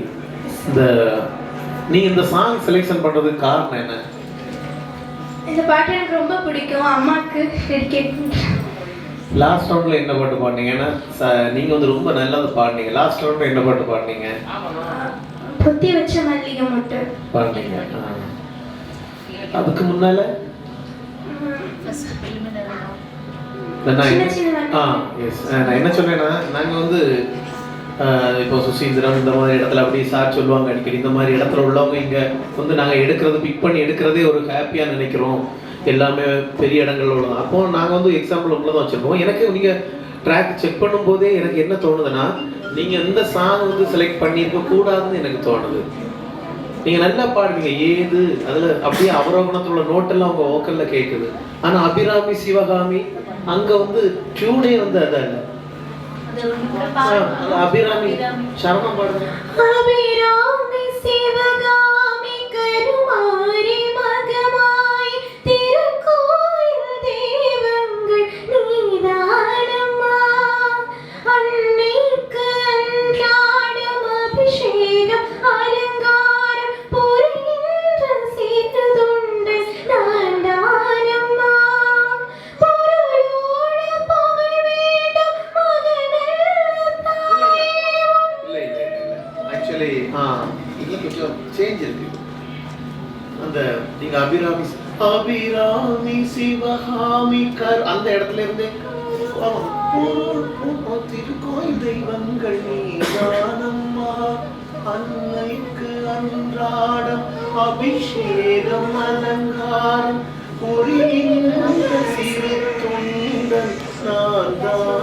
நீங்க இந்த சாங் செலக்ஷன் பண்றதுக்கு காரணம் என்ன? இந்த பாட்டு எனக்கு ரொம்ப பிடிக்கும், அம்மாக்கு டெடிகேட் பண்றேன். லாஸ்ட் ரவுண்ட்ல என்ன பாட்டு பாடுனீங்க? ஏன்னா நீங்க வந்து ரொம்ப நல்லா பாடுனீங்க. லாஸ்ட் ரவுண்ட்ல என்ன பாட்டு பாடுனீங்க? பொத்தி வச்ச மல்லிகை மொட்டு பாடுனீங்க. அதுக்கு முன்னால நான் என்ன சொல்றேன்னா, நாங்க வந்து இப்போ சுசீந்திரம் இந்த மாதிரி இடத்துல அப்படி சார் சொல்லுவாங்க அடிக்கடி, இந்த மாதிரி இடத்துல உள்ளவங்க இங்கே வந்து நாங்கள் எடுக்கிறது பிக் பண்ணி எடுக்கிறதே ஒரு ஹாப்பியாக நினைக்கிறோம், எல்லாமே பெரிய இடங்கள்ல உள்ளது. அப்போ நாங்கள் வந்து எக்ஸாம்பிள் உள்ளதான் வச்சுருக்கோம். எனக்கு நீங்கள் ட்ராக் செக் பண்ணும்போதே எனக்கு என்ன தோணுதுன்னா, நீங்கள் இந்த சாங் வந்து செலக்ட் பண்ணியிருக்க கூடாதுன்னு எனக்கு தோணுது. நீங்கள் நல்லா பாடுவீங்க, ஏது அதில் அப்படியே அவரோகணத்தில் உள்ள நோட்டெல்லாம் அவங்க வோக்கலில் கேட்குது. ஆனால் அபிராமி சிவகாமி அங்கே வந்து டியூனே வந்து அதான் இல்லை. அபிராமி சரணம் பாடுங்க. அபிராமி சிவகாமி கருமாரி மகமாய் திருக்கோயில் தெய்வங்கள் நீதானம்மா, அன்னைக்கு அன்றாடம் அபிஷேகம் அலங்காரம் புரிகின்ற சீர்துண்டு நான்தானம்மா, பொருளோடு புகழ் வேண்டும் கொஞ்சம் சேஞ்ச் இருக்கு. அந்த நீங்க அபிராமி அபிராமி சிவகாமி கர் அந்த இடத்துல இருந்து திருக்கோயில் தெய்வங்கள் நீதானம்மா, அன்னைக்கு அன்றாடம் அபிஷேகம் அலங்காரம் புரிகின்ற சிறு தொண்டன் நான் தான்.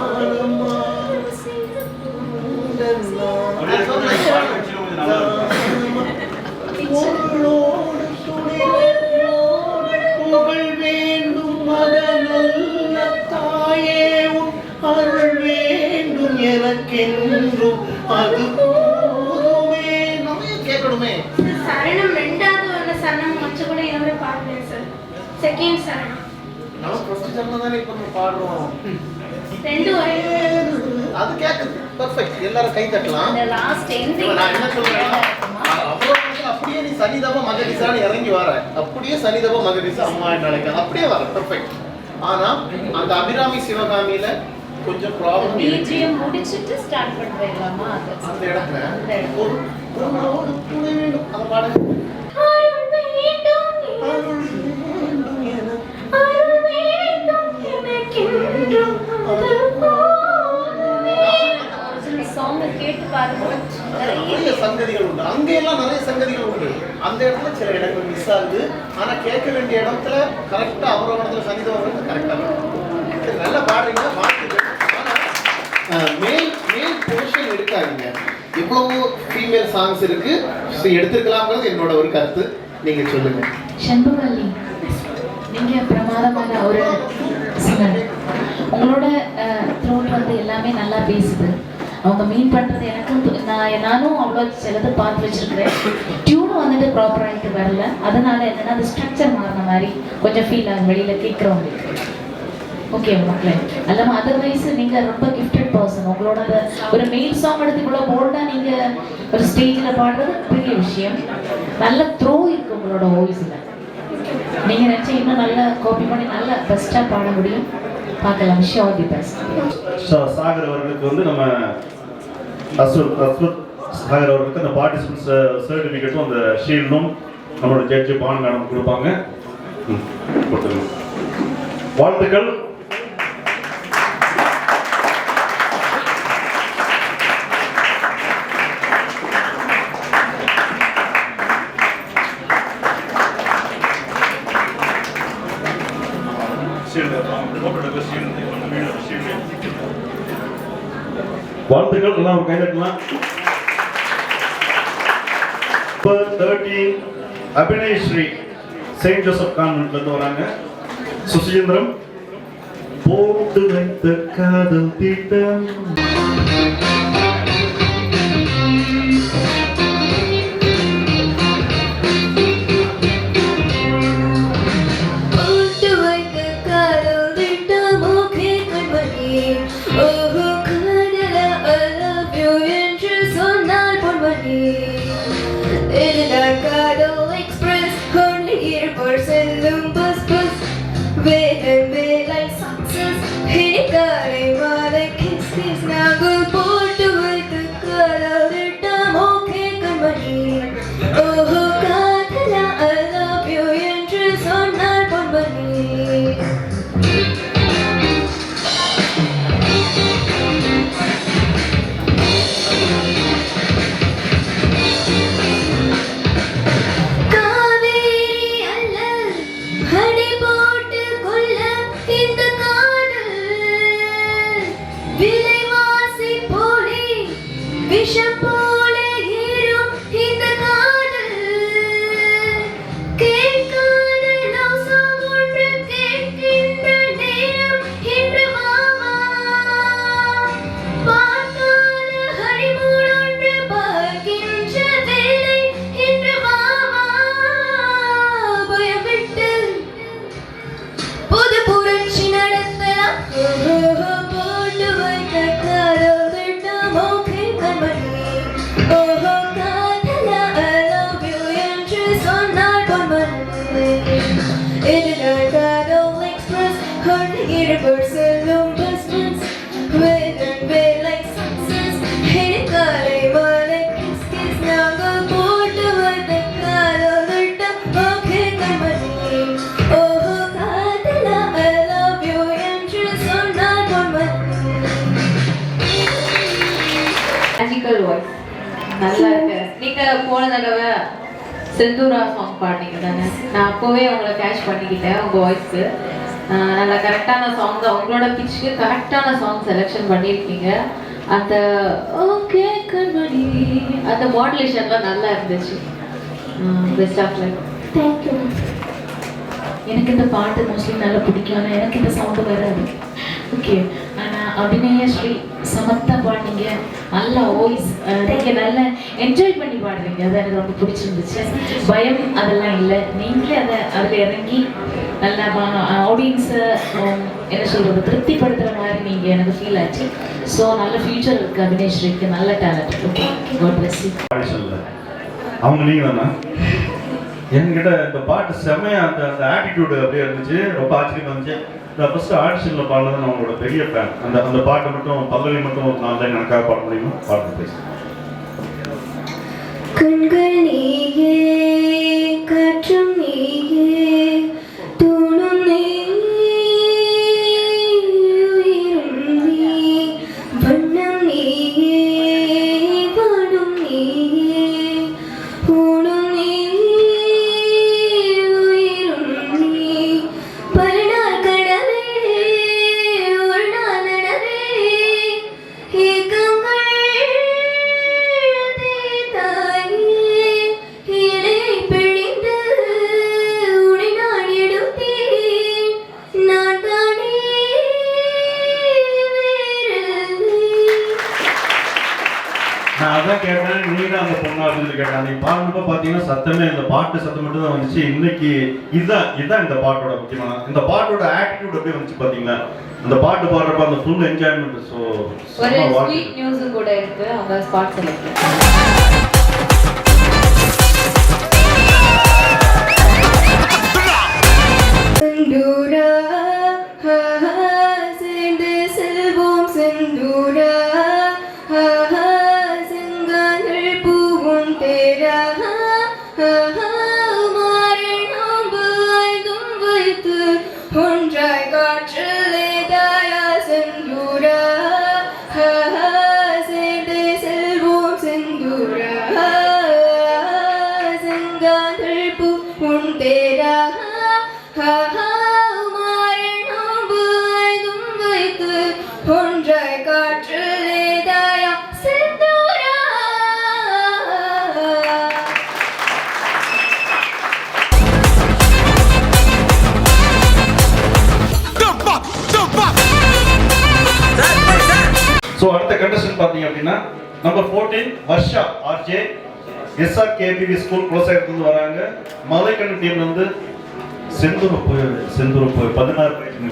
என்றும் அது போதுமே. நம்ம கேட்கணுமே. சரணம் ரெண்டாவது ஒன்று சரணம் கொஞ்சம் கூட இன்னொரு பாடுறேன் சார். செகண்ட் சரணம் நம்ம ஃபர்ஸ்ட் சரணம் தானே இப்போ நம்ம பாடுறோம். ரெண்டு ஒரே அது கேட்குது. பர்ஃபெக்ட். எல்லாரும் கை தட்டலாம். அந்த லாஸ்ட் எண்டிங் நான் என்ன சொல்றேன், அப்படியே நீ சனிதப மகரிசான்னு இறங்கி வர, அப்படியே சனிதப மகரிசா அம்மா என்ன அழைக்காது, அப்படியே வர பர்ஃபெக்ட். ஆனா அந்த அபிராமி சிவகாமியில கொஞ்சம் ப்ராப்ளம் பிஜிஎம் முடிச்சிட்டு ஸ்டார்ட் பண்றீங்களாமா? அந்த இடத்துல ஒரு துணை வேண்டும். அந்த பாடல் அருள் வேண்டும் அருள் வேண்டும் எனக்கென்றும் அது போதுமே. சாங் கேட்டு பாருங்க. நிறைய சங்கதிகள் உண்டு. அங்கெல்லாம் நிறைய சங்கதிகள் உண்டு. அந்த இடத்துல சில இடங்கள் மிஸ் ஆகுது. ஆனா கேட்க வேண்டிய இடத்துல கரெக்டா அவரோட சனிதவர்கள் கரெக்டா நல்லா பாடுறீங்க. வாழ்த்துக்கள். மேல் போர்ஷன் எடுக்காதீங்க. இவ்வளவு ஃபீமேல் சாங்ஸ் இருக்கு, எடுத்துக்கலாம்ங்கிறது என்னோட ஒரு கருத்து. நீங்க சொல்லுங்க. செண்பகவல்லி, நீங்க பிரமாதமான ஒரு சிங்கர். உங்களோட த்ரோட் வந்து எல்லாமே நல்லா பேசுது. அவங்க மீன் பண்றது எனக்கும் நானும் அவ்வளோ சிலது பார்த்து வச்சிருக்கிறேன். டியூனும் வந்துட்டு ப்ராப்பராகிட்டு வரல. அதனால என்னன்னா அந்த ஸ்ட்ரக்சர் மாறின மாதிரி கொஞ்சம் ஃபீல் ஆகும் வெளியில கேட்குறவங்களுக்கு. ஓகே மக்களே, அல்லாம அதர்வைஸ் நீங்க ரொம்ப கிஃப்டட் பர்சன். உங்களோட அந்த ஒரு மெயில் சாங் எடுத்து இவ்வளோ போல்டா நீங்க ஒரு ஸ்டேஜில் பாடுறது பெரிய விஷயம். நல்ல த்ரோ இருக்கு உங்களோட வாய்ஸ்ல. நீங்க நினைச்சா இன்னும் நல்லா காப்பி பண்ணி நல்லா பெஸ்டா பாட முடியும். பார்க்கலாம். Wish all the best. Sagar அவர்களுக்கு வந்து நம்ம அஸ்வத் சாகர் அவர்களுக்கு அந்த பார்ட்டிசிபென்ட்ஸ் சர்டிஃபிகேட்டும் அந்த ஷீல்டும் நம்மளோட ஜட்ஜு பான் மேடம் கொடுப்பாங்க. கொடுத்துருங்க. வாழ்த்துக்கள். வாழ்த்துக்கள். எல்லாம் கைதட்டலாம். 13 அபிநய் ஸ்ரீ செயின்ட் ஜோசப் கான்வென்ட்ல இருந்து வராங்க. சுசீந்திரம். போட்டு வைத்த காதல் திட்டம் மேஜிக்கல் வாய்ஸ் நல்லா இருக்கு. நீங்க போன தடவை செந்தூரா சாங் பாடினீங்க தானே? நான் அப்போவே உங்களை கேட்ச் பண்ணிக்கிட்டேன். உங்க வாய்ஸ்க்கு நல்ல கரெக்டான சாங் தான். உங்களோட பிச்சுக்கு கரெக்டான சாங் செலெக்ஷன் பண்ணியிருக்கீங்க. அந்த ஓகே கண்மணி அந்த மாடுலேஷன்லாம் நல்லா இருந்துச்சு. Best of luck. தேங்க்யூ. எனக்கு இந்த பாட்டு மோஸ்ட்லி நல்லா பிடிக்கும். ஆனால் எனக்கு இந்த சவுண்டு வராது. ஓகே. ஆனால் அபிநய ஸ்ரீ சமத்தா பாடினீங்க. பாடுறீங்க, நல்ல வாய்ஸ், நீங்கள் நல்லா என்ஜாய் பண்ணி பாடுறீங்க. அது எனக்கு ரொம்ப பிடிச்சிருந்துச்சு. பயம் அதெல்லாம் இல்லை, நீங்களே அதில் இறங்கி நல்லா ஆடியன்ஸை என்ன சொல்கிறது திருப்திப்படுத்துகிற மாதிரி நீங்கள் எனக்கு ஃபீல் ஆச்சு. ஸோ நல்ல ஃபியூச்சர் இருக்குது அபினேஸ்வரிக்கு, நல்ல talent. Okay, God bless you. அவங்க நீங்கள் தானே என்கிட்ட இந்த பாட்டு செம்மையா அந்த அந்த ஆட்டிடியூடு அப்படியே இருந்துச்சு, ரொம்ப ஆச்சரியமா இருந்துச்சு. இந்த ஃபர்ஸ்ட் ஆடிஷனில் பாடுறது நான் உங்களோட பெரிய ஃபேன். அந்த பாட்டை மட்டும் பல்லவி மட்டும் ஒரு 4 லைன் எனக்காக பாட முடியுமா? பாட்டு பேசுகிறேன். கண்கள் நீயே, காற்றும் நீயே, தூணும் நீ, உயிரும் நீ, வண்ணம் நீயே, வானும் நீயே, ஊனும் நீ, உயிரும் நீ, பல நாள் கனவே, ஒரு நாள் நனவே, ஏக்கங்கள் நான் அதான் கேட்டேன், நீ தான் அந்த பொண்ணா அப்படின்னு கேட்டேன். நீ பாடுறப்ப பார்த்தீங்கன்னா சத்தமே இந்த பாட்டு சத்தம் மட்டும் தான் வந்துச்சு. இன்னைக்கு இதுதான் இந்த பாட்டோட முக்கியமான இந்த பாட்டோட ஆட்டிடியூட் அப்படியே வந்துச்சு பார்த்தீங்களா? அந்த பாட்டு பாடுறப்ப அந்த ஃபுல் என்ஜாய்மெண்ட். ஸோ ஒரு ஸ்வீட் நியூஸும் கூட இருக்கு, அவங்க ஸ்பாட் செலக்ட். செந்தூரா சேர்ந்து செல்வோம், செந்தூரா செங்கால்கள் பூவும் தேரா, மாறனோம்பு ஐந்தும் வைத்து ஒன்றாய் காற்றிலே தாயா. செந்தூரா சேர்ந்து செல்வோம், செந்தூரா செங்கால்கள் பூவும் தேரா, மாறனோம்பு ஐந்தும் வைத்து ஒன்றாய் காற்றிலே தாயா. செந்தூரா ஸோ அடுத்த கண்டஸ்டன் பார்த்தீங்க அப்படின்னா number 14 Varsha RJ, SRKBV school குலசேகரத்துலேருந்து வராங்க. மலைக்கண்ணு டீம்ல இருந்து செந்தூரப்பு 16 வயசு.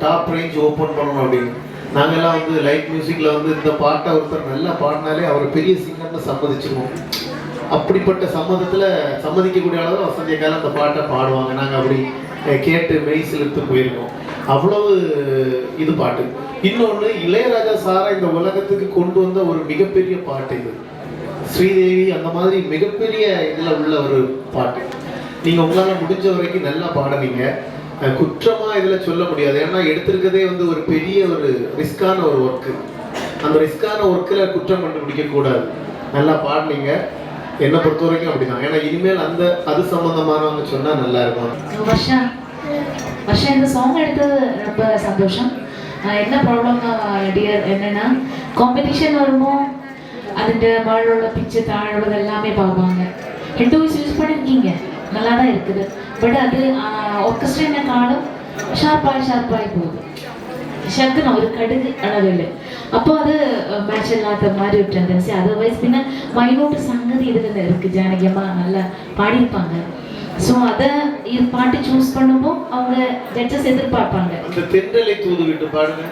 டாப் ரேஞ்ச் ஓப்பன் பண்ணணும் அப்படின்னு. நாங்கள்லாம் வந்து லைட் மியூசிக்கில் வந்து இந்த பாட்டை ஒருத்தர் நல்லா பாடினாலே அவர் பெரிய சிங்கர்னு சம்மதிச்சிருவோம். அப்படிப்பட்ட சம்மதிக்கக்கூடிய அளவு வசந்திய காலம் அந்த பாட்டை பாடுவாங்க. நாங்கள் அப்படி கேட்டு மெய்சில் எடுத்து போயிருக்கோம். அவ்வளவு இது பாட்டு. இன்னொன்று, இளையராஜா சாரா இந்த உலகத்துக்கு கொண்டு வந்த ஒரு மிகப்பெரிய பாட்டு இது. ஸ்ரீதேவி அந்த மாதிரி மிகப்பெரிய இதில் உள்ள ஒரு பாட்டு. நீங்கள் உங்களால் முடிஞ்ச வரைக்கும் நல்லா பாடுனீங்க. குற்றமாக இதில் சொல்ல முடியாது. ஏன்னா எடுத்திருக்கதே வந்து ஒரு பெரிய ஒரு ரிஸ்கான ஒரு ஒர்க்கு. அந்த ரிஸ்கான ஒர்க்கில் குற்றம் கண்டுபிடிக்கக்கூடாது. நல்லா பாடினீங்க. என்னை பொறுத்த வரைக்கும் அப்படிதான். ஏன்னா இனிமேல் அது சம்பந்தமானவங்க சொன்னால் நல்லா இருக்கும். வருஷா இந்த சாங் எடுத்தது ரொம்ப சந்தோஷம். என்ன ப்ராப்ளம் டியர் என்னன்னா, காம்படிஷன் வருமோ അതിൻ്റെ മുകളിലുള്ള പിച്ച് താഴെയുള്ളത് എല്ലാമേ பார்ப்பாங்க. 2 வாய்ஸ் யூஸ் பண்ணியிருக்கீங்க, நல்லா தான் இருக்குது. பட் அது ഓർക്കസ്ട്രേനെക്കാളും ഷാർപ്പായി പോകും. ശബ്ദം ഒരു കടുക് അളവിൽ. അപ്പോൾ അത് മാച്ച് ഇല്ലാത്ത மாதிரி ஒரு ടെൻഡൻസി. அதர்வைஸ் പിന്നെ മൈനൂട്ട് സംഗതി ഇതിൽ இருக்கு. ஜானகியம்மா நல்லா பாடியிருப்பாங்க. ஸோ அதை இது பாட்டு சூஸ் பண்ணும்போது அவங்க ஜட்ஜஸ் எதிர்பார்ப்பாங்க. அந்த தென்றலை தூது விட்டு பாடுங்க.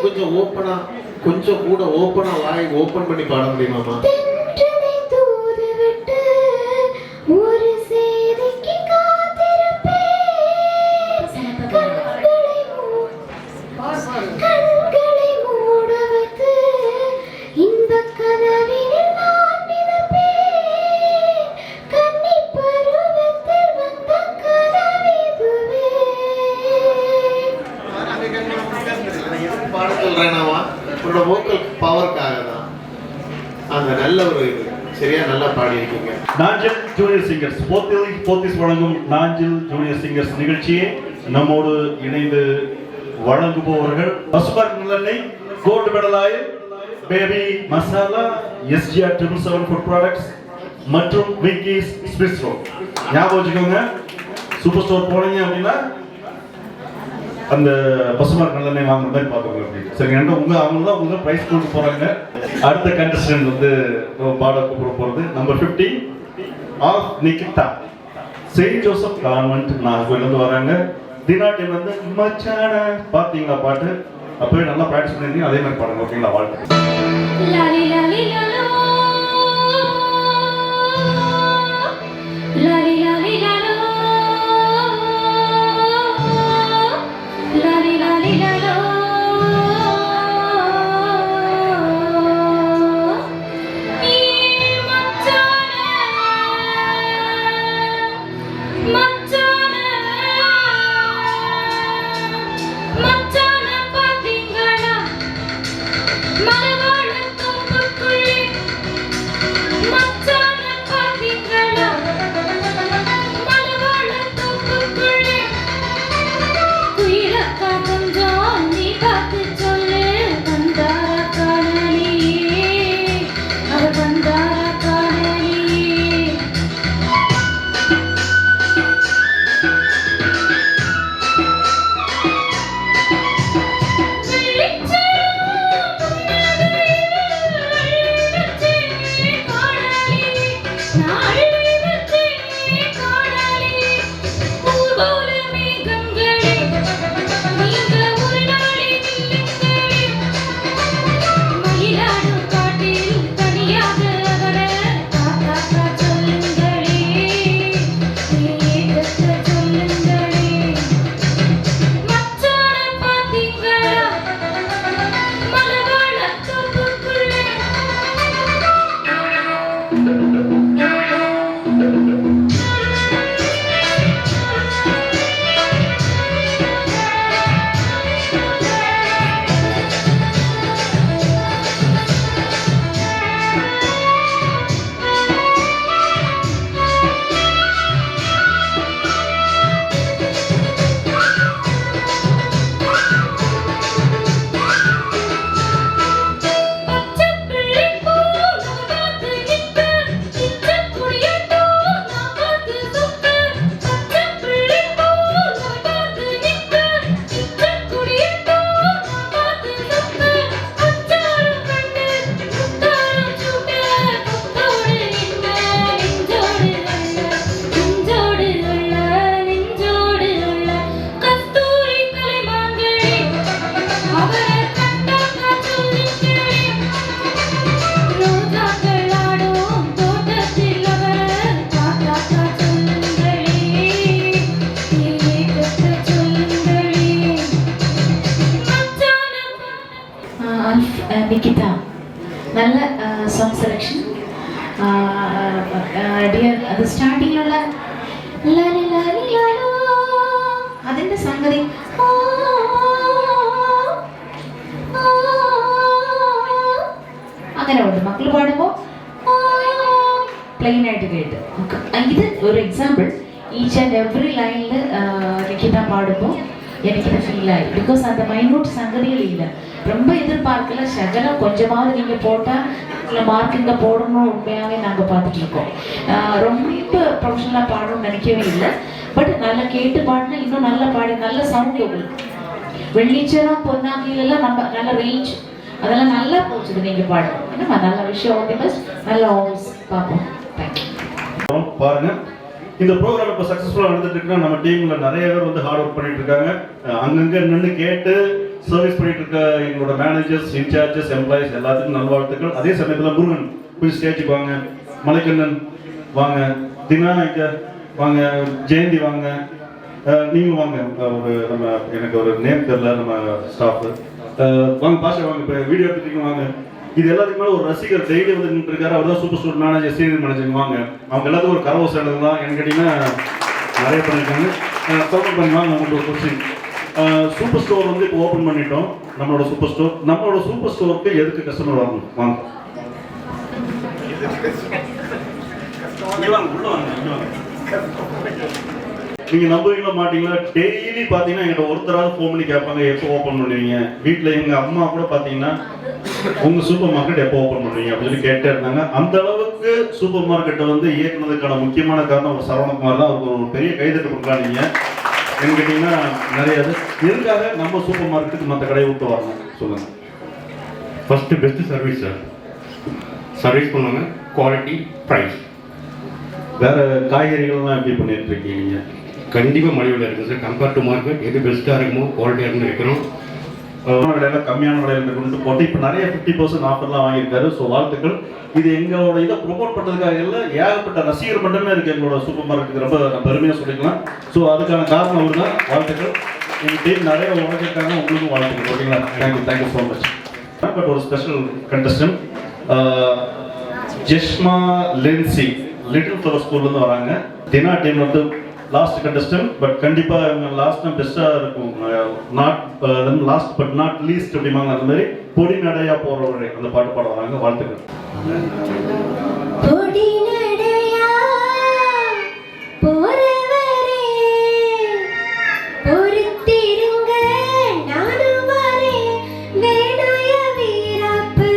கொஞ்சம் ஓப்பனா, கொஞ்சம் கூட ஓப்பனா வாய் ஓப்பன் பண்ணி பாட முடியுமாமா? உங்களோட வோக்கல் பவர்க்காக தான். அந்த நல்ல ஒரு இது சரியா நல்லா பாடி இருக்கீங்க. நாஞ்சில் ஜூனியர் சிங்கர்ஸ் போத்தீஸ் வழங்கும் நாஞ்சில் ஜூனியர் சிங்கர்ஸ் நிகழ்ச்சியை நம்மோடு இணைந்து வழங்குபவர்கள் பசுமார் நல்லெண்ணெய், gold medal oil, baby masala, SGR 777 food products மற்றும் விங்கீஸ் ஸ்விஸ் ரோல். ஞாபகம் வச்சுக்கோங்க, சூப்பர் ஸ்டோர் போனீங்க அப்படின்னா அந்த பசுமார் நல்லெண்ணெய் வாங்குற மாதிரி பார்த்துக்கோங்க. அப்படி சரி, அவங்க தான் உங்களுக்கு ப்ரைஸ் கொடுக்க போகிறாங்க. அடுத்த கண்டஸ்டன்ட் வந்து பாட கூப்பிட போகிறது number 50 of Nikita, saint Joseph convent நாகர்கோயிலேருந்து வராங்க. தினாட்டில் வந்து மச்சான பார்த்தீங்களா பாட்டு, அப்போவே நல்லா ப்ராக்டிஸ் பண்ணியிருந்தீங்க, அதே மாதிரி பாடுங்க. ஓகேங்களா? வாழ்க்கை மனவாழ தும்புக்குள்ளே நிகிதா, நல்ல சாங் செலெக்ஷன். டியர் அது ஸ்டார்டிங்கிലുള്ള അതിൻ്റെ സംഗതി അങ്ങനെ ഉണ്ട്. മക്കൾ പാടുമ്പോൾ പ്ലെയിൻ ആയിട്ട് കേട്ട്. ഇത് ഒരു എക്സാമ്പിൾ. ഈച്ച് ആൻഡ് എവറി ലൈനിൽ നികിത പാടുമ്പോൾ എനിക്കിത് ஃபீலாகி. பிகாஸ் அந்த மைனூட் சங்கதிகள் இல்லை. ரொம்ப எதிர்பார்க்கல. சகலம் கொஞ்சமாவது நீங்கள் போட்டால் இல்லை மார்க் இங்கே போடணும். உண்மையாகவே நாங்கள் பார்த்துட்டு இருக்கோம். ரொம்ப ப்ரொஃபஷனலாக பாடணும்னு நினைக்கவே இல்லை. பட் நல்லா கேட்டு பாடினா இன்னும் நல்லா பாடி நல்ல சவுண்ட் உங்களுக்கு. வெள்ளிச்சரம் பொன்னாங்கிலெல்லாம் நம்ம நல்ல ரேஞ்ச் அதெல்லாம் நல்லா போச்சுது நீங்கள் பாடணும். என்னம்மா நல்ல விஷயம். ஓகே பஸ் நல்ல ஆல்ஸ் பார்ப்போம். தேங்க்யூ. பாருங்க, இந்த ப்ரோக்ராம் இப்போ சக்ஸஸ்ஃபுல்லாக நடந்துட்டு இருக்குன்னா நம்ம டீம்ல நிறைய பேர் வந்து ஹார்ட் ஒர்க் பண்ணிட்டு இருக்காங்க. அங்கங்கே நின்று கேட்டு சர்வீஸ் பண்ணிட்டு இருக்க எங்களோட மேனேஜர்ஸ், இன்சார்ஜஸ், எம்ப்ளாயிஸ் எல்லாத்துக்கும் நல்வாழ்த்துக்கள். அதே சமயத்தில் முருகன் கொஞ்சம் ஸ்டேஜுக்கு வாங்க, மலைக்கண்ணன் வாங்க, தினா இங்க வாங்க, ஜெயந்தி வாங்க, நீங்க வாங்க. ஒரு நம்ம எனக்கு ஒரு நேம் தெரியல நம்ம ஸ்டாஃப் வாங்க, பாஷா வாங்க, இப்போ வீடியோ எடுத்துக்கிங்க வாங்க. இது எல்லாத்துக்குமே ஒரு ரசிகர் டெய்லி வந்து நின்று இருக்காரு. அவர் தான் super store manager, senior manager வாங்க. அவங்க எல்லாத்துக்கும் ஒரு கரவசம் எழுது தான். எனக்கு கேட்டீங்கன்னா நிறைய பண்ணியிருக்காங்க. சப்போர்ட் பண்ணி வாங்க. உங்களுக்கு ஒரு கொஸ்டின், சூப்பர் ஸ்டோர் வந்து இப்போ ஓப்பன் பண்ணிட்டோம். நம்மளோட சூப்பர் ஸ்டோருக்கு எதுக்கு கஸ்டமர் வரணும்? வாங்க உள்ள வாங்க. நீங்க நம்புவீங்களா மாட்டீங்களா, டெய்லி பாத்தீங்கன்னா எங்கிட்ட ஒருத்தராவது ஃபோன் பண்ணி கேட்பாங்க எப்போ ஓப்பன் பண்ணுவீங்க. வீட்டுல எங்க அம்மா கூட பாத்தீங்கன்னா உங்க சூப்பர் மார்க்கெட் எப்போ ஓப்பன் பண்ணுவீங்க அப்படின்னு சொல்லி கேட்டே இருந்தாங்க. அந்த அளவுக்கு சூப்பர் மார்க்கெட்டை வந்து இயக்குனதுக்கான முக்கியமான காரணம் ஒரு சரவணகுமார் தான். அவருக்கு ஒரு பெரிய கைதட்டு கொடுக்கலாம். நீங்க என்ன கேட்டீங்கன்னா நிறைய எதுக்காக நம்ம சூப்பர் மார்க்கெட்டுக்கு மற்ற கடையை விட்டு வரணும் சொல்லுங்க. First best service sir. Service பண்ணுவாங்க, குவாலிட்டி, ப்ரைஸ். வேற காய்கறிகள்லாம் எப்படி பண்ணிட்டு இருக்கீங்க? கண்டிப்பாக மலிவில் இருக்குது சார். கம்பேர் டு மார்க்கெட் எது பெஸ்ட்டாக இருக்குமோ குவாலிட்டியாக இருந்து வைக்கிறோம். விலையில கம்மியான விலையில கொண்டு போட்டு இப்போ நிறைய 50% ஆஃபர்லாம் வாங்கியிருக்காரு. ஸோ வாழ்த்துக்கள். இது எங்களோட இதை ப்ரொமோட் பண்ணுறதுக்காக இல்லை, ஏகப்பட்ட ரசிகர் மட்டுமே இருக்குது எங்களோட சூப்பர் மார்க்கெட்டுக்கு. ரொம்ப பெருமையாக சொல்லிக்கலாம். ஸோ அதுக்கான காரணம் அவர் தான். வாழ்த்துக்கள். எங்கள் டீம் நிறைய உழைச்சிருக்காங்க. உங்களுக்கும் வாழ்த்துக்கள். ஓகேங்களா? Thank you so much. பட் ஒரு ஸ்பெஷல் கண்டஸ்டன்ட் ஜெஷ்மா லென்சி லிட்டில் ஃப்ளவர் ஸ்கூல்லேருந்து வராங்க. தினா டீம் வந்து லாஸ்ட் கண்டஸ்டன்ட். பட் கண்டிப்பாக இவங்க லாஸ்ட்னா பெஸ்ட்டாக இருக்கும். Not last but not least அப்படிம்பாங்க. அந்த மாதிரி பொடி நடையா போறவரை அந்த பாட்டு பாட வராங்க. வாழ்த்துக்கள். பொடி நடையா போறவரே பொறுத்திருங்க நானும் வரேன் வேணாய வீராப்பு.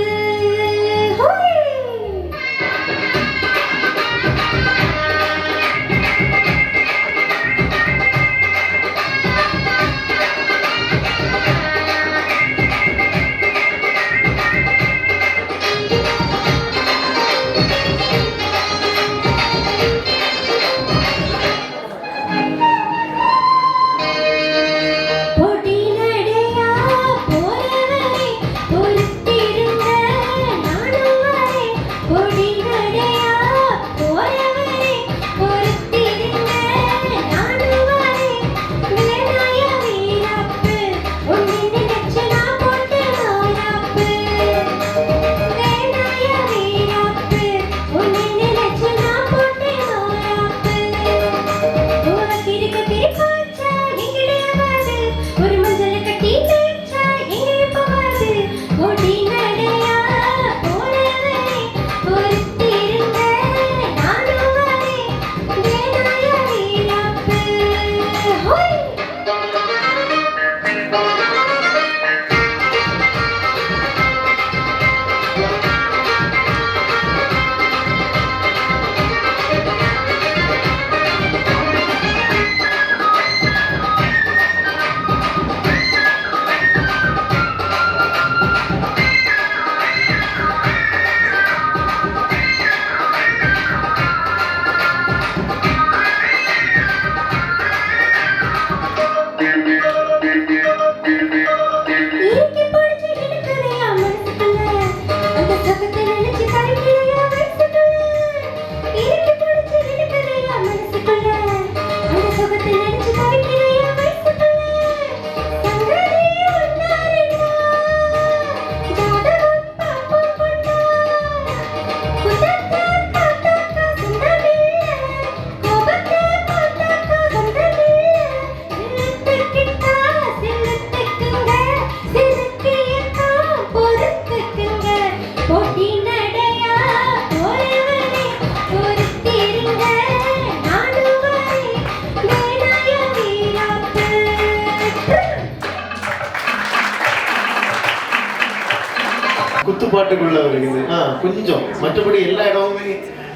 குத்துப்பாட்டுக்குள்ள ஒரு இது கொஞ்சம், மற்றபடி எல்லா இடமுமே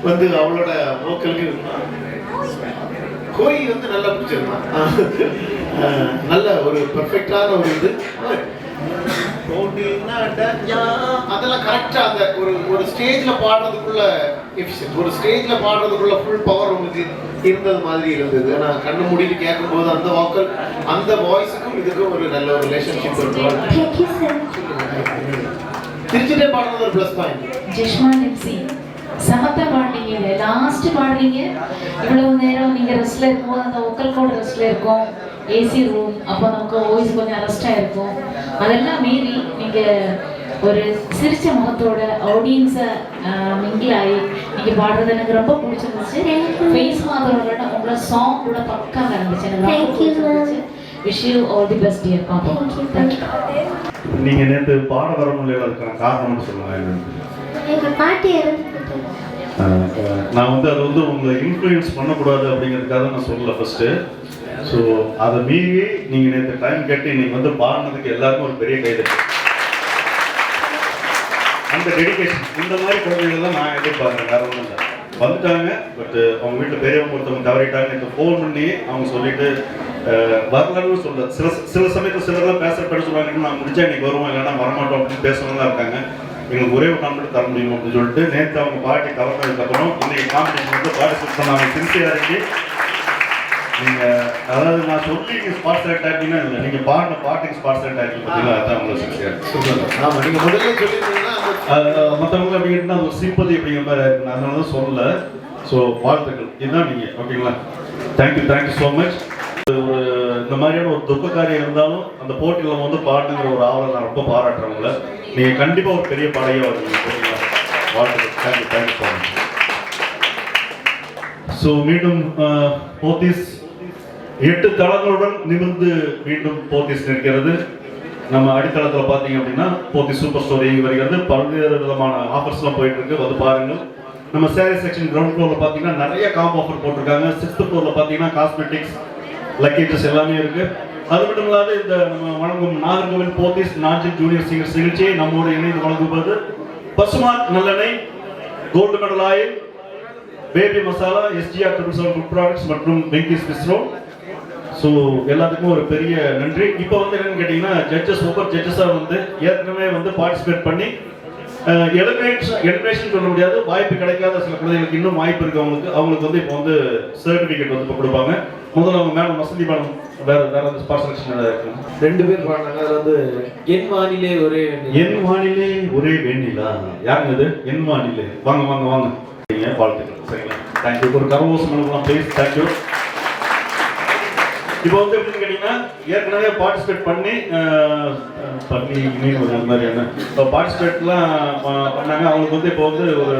வந்து அவளோட வோக்கலுக்கு கோயில் வந்து நல்லா பிடிச்சிருந்தான். நல்ல ஒரு பெர்ஃபெக்டான ஒரு இது அதெல்லாம் கரெக்டா அந்த ஒரு ஸ்டேஜ்ல பாடுறதுக்குள்ள எஃபிஷியன்ட், ஒரு ஸ்டேஜ்ல பாடுறதுக்குள்ள ஃபுல் பவர் உங்களுக்கு இருந்தது மாதிரி இருந்தது. ஆனா கண்ணு மூடிட்டு கேட்கும்போது அந்த வாக்கல் அந்த வாய்ஸுக்கும் இதுக்கும் ஒரு நல்ல ஒரு ரிலேஷன்ஷிப் இருக்கு. திருச்சிட்டே பாடுறது ஒரு ப்ளஸ் பாயிண்ட். ஜிஷ்மா நிப்சி சமத்தா பாடுறீங்க, லாஸ்ட் பாடுறீங்க. இவ்வளவு நேரம் நீங்க ரெஸ்ட்ல இருக்கும்போது அந்த ஒக்கல் கோட் ரெஸ்ட்ல இருக்கும், ஏசி ரூம், அப்போ நமக்கு வாய்ஸ் கொஞ்சம் ரெஸ்டா இருக்கும். அதெல்லாம் மீறி நீங்க ஒரு சிரிச்ச முகத்தோட ஆடியன்ஸை மிங்கில் ஆகி நீங்க பாடுறது எனக்கு ரொம்ப பிடிச்சிருந்துச்சு. ஃபேஸ் மாத்திரோட உங்களோட சாங் கூட பக்காக இருந்துச்சு, எனக்கு ரொம்ப பிடிச்சிருந்துச்சு. Wish you all the best dear பாப்பா. நீங்க நேற்று பாட வர முடியாத காரணம்னு சொல்லுவாங்க. எங்க பாட்டி நான் வந்து அதை வந்து உங்களை இன்ஃப்ளூயன்ஸ் பண்ணக்கூடாது அப்படிங்கிறதுக்காக நான் சொல்லல ஃபர்ஸ்ட்டு. ஸோ அதை மீறி நீங்கள் நேற்று டைம் கேட்டு நீங்கள் வந்து பாடினதுக்கு எல்லாருக்கும் ஒரு பெரிய கைதட்டு. அந்த டெடிகேஷன் இந்த மாதிரி குழந்தைகள்லாம் நான் எதிர்பார்க்குறேன், வேற ஒன்றும் இல்லை. வந்துட்டாங்க, பட் அவங்க வீட்டில் பெரியவங்க ஒருத்தவங்க தவறிட்டாங்க. எனக்கு ஃபோன் பண்ணி அவங்க சொல்லிட்டு வரலன்னு சொல்ல சில சமயத்தில் சிலர்லாம் பேசுகிறப்ப சொல்லுவாங்க, நான் முடிச்சா இன்னைக்கு வருவோம் இல்லைன்னா வரமாட்டோம் அப்படின்னு பேசுறவங்களாம் இருக்காங்க. எங்களுக்கு ஒரே ஒரு காம்பெட் தர முடியும் அப்படின்னு சொல்லிட்டு நேற்று அவங்க பாட்டி கலந்ததுக்கப்புறம் இன்னைக்கு காம்படிஷன் வந்து பார்ட்டிசிபேட் பண்ணாங்க. சின்சியராகி நீங்கள் அதாவது நான் சொல்லி ஸ்பாட் செலக்ட் ஆகிட்டீங்கன்னா இல்லை, நீங்கள் பாடின பாட்டுக்கு ஸ்பாட் செலக்ட் ஆகிட்டு பார்த்தீங்கன்னா அதுதான் உங்களுக்கு சின்சியர். ஆமாம், நீங்கள் முதல்ல சொல்லியிருந்தீங்கன்னா மற்றவங்க அப்படிங்கிறது அது ஒரு சிம்பதி அப்படிங்கிற மாதிரி இருக்கு, அதனால தான் சொல்லல. ஸோ வாழ்த்துக்கள், இதுதான் நீங்கள் ஓகேங்களா. Thank you so much. ஒரு இந்த மாதிரியான ஒரு துக்க காரியம் இருந்தாலும் அந்த போட்டியில் வந்து பாடுங்கிற ஒரு ஆவலை நான் ரொம்ப பாராட்டுறவங்கள. நீங்கள் கண்டிப்பாக ஒரு பெரிய பாடையாக வருவீங்க ஓகேங்களா. வாழ்த்துக்கள், தேங்க்யூ ஸோ மச். ஸோ மீண்டும் போத்தீஸ் 8 தளங்களுடன் நிமிர்ந்து மீண்டும் போத்தீஸ் நிற்கிறது. நம்ம அடித்தளத்தில் பார்த்தீங்க அப்படின்னா போத்தீஸ் சூப்பர் ஸ்டோர் இங்கே வருகிறது. பல்வேறு விதமான ஆஃபர்ஸ்லாம் போயிட்டு இருக்கு, வந்து பாருங்கள். நம்ம சாரி செக்ஷன் கிரவுண்ட் ஃப்ளோரில் பார்த்தீங்கன்னா நிறைய காம்போ ஆஃபர் போட்டிருக்காங்க. 6th ஃப்ளோரில் பார்த்தீங்கன்னா காஸ்மெட்டிக்ஸ், லக்கேஜஸ் எல்லாமே இருக்கு. அது மட்டும் இல்லாத இந்த நம்ம வழங்கும் நாகர்கோவில் போத்தீஸ் நாஞ்சில் ஜூனியர் சிங்கர்ஸ் நிகழ்ச்சியை நம்மோடு இணைந்து வழங்குவது பசுமார்க் நல்லெண்ணெய், gold medal oil, baby masala, SGR 777 food products மற்றும் வெங்கிஸ் பிஸ்ரோ. ஸோ எல்லாத்துக்கும் ஒரு பெரிய நன்றி. இப்போ வந்து என்னன்னு கேட்டிங்கன்னா ஜட்ஜஸ் ஒவ்வொரு ஜட்ஜஸாக வந்து ஏற்கனவே வந்து பார்ட்டிசிபேட் பண்ணி எலிமினேஷன் சொல்ல முடியாது, வாய்ப்பு கிடைக்காத சில குழந்தைகளுக்கு இன்னும் வாய்ப்பு இருக்கு. அவங்களுக்கு வந்து இப்போ வந்து சர்டிஃபிகேட் வந்து இப்போ கொடுப்பாங்க. முதல்ல அவங்க மேடம் வசந்தி மேடம் வேற ஸ்பாட் செலக்ஷன் இருக்கு. 2 பேர் பாடினாங்க. அது வந்து என் வானிலே ஒரே வெண்ணிலா. யாருங்க இது? என் வானிலே. வாங்க வாழ்த்துக்கள். சரிங்களா, தேங்க்யூ. ஒரு கரவோசம் பண்ணலாம் ப்ளீஸ். தேங்க்யூ. இப்போ வந்து எப்படின்னு கேட்டீங்கன்னா ஏற்கனவே பார்ட்டிசிபேட் பண்ணி ஒரு மாதிரியான பார்ட்டிசிபேட்லாம் பண்ணாங்க. அவங்களுக்கு வந்து இப்போ வந்து ஒரு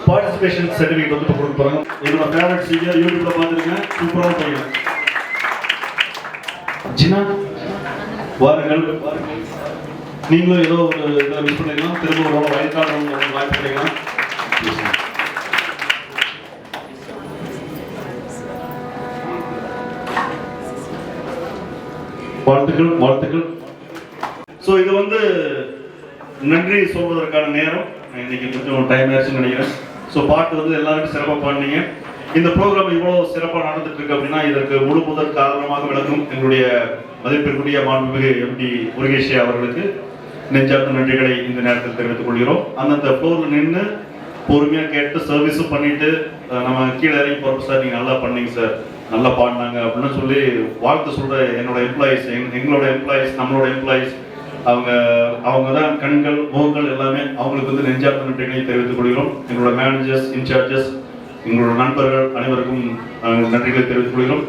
பார்ட்டிசிபேஷன் சர்டிஃபிகேட் வந்து இப்போ கொடுக்க போகிறாங்க. என்னோட ஃபேவரட் சீரியல் யூடியூப்ல பார்த்துருக்கேன், சூப்பராக போயிருக்கேன். ஜினா வாருங்கள், நீங்களும் ஏதோ ஒரு இதை மிஸ் பண்ணிக்கலாம், திரும்ப ஒரு வயல்காலம் வாய்ப்பு பண்ணிக்கலாம். வாழ்த்துக்கள். ஸோ இது வந்து நன்றி சொல்வதற்கான நேரம். இன்னைக்கு கொஞ்சம் டைம் ஆயிடுச்சுன்னு நினைக்கிறேன். ஸோ பாட்டு வந்து எல்லாருக்கும் சிறப்பாக பாடினீங்க. இந்த ப்ரோக்ராம் இவ்வளோ சிறப்பாக நடந்துட்டு இருக்கு அப்படின்னா இதற்கு முழு முதல் காரணமாக விளக்கும் எங்களுடைய மதிப்பிற்குரிய மாண்புமிகு MD முருகேஷ் அவர்களுக்கு நெஞ்சார்ந்த நன்றிகளை இந்த நேரத்தில் தெரிவித்துக் கொள்கிறோம். அந்தந்த ஃப்ளோரில் நின்று பொறுமையாக கேட்டு சர்வீஸும் பண்ணிட்டு நம்ம கீழே இறங்கி போகிறப்ப சார் நீங்கள் நல்லா பண்ணீங்க சார், நல்லா பாடினாங்க அப்படின்னு சொல்லி வாழ்த்து சொல்ற என்னோட எம்ப்ளாயிஸ், எங்களோட எம்ப்ளாயிஸ், நம்மளோட எம்ப்ளாயிஸ், அவங்க தான் கண்கள் முகங்கள் எல்லாமே. அவங்களுக்கு வந்து நெஞ்சார்ந்த நன்றிகளை தெரிவித்துக் கொள்கிறோம். எங்களோட மேனேஜர்ஸ், இன்சார்ஜஸ், எங்களோட நண்பர்கள் அனைவருக்கும் நன்றிகளை தெரிவித்துக் கொள்கிறோம்.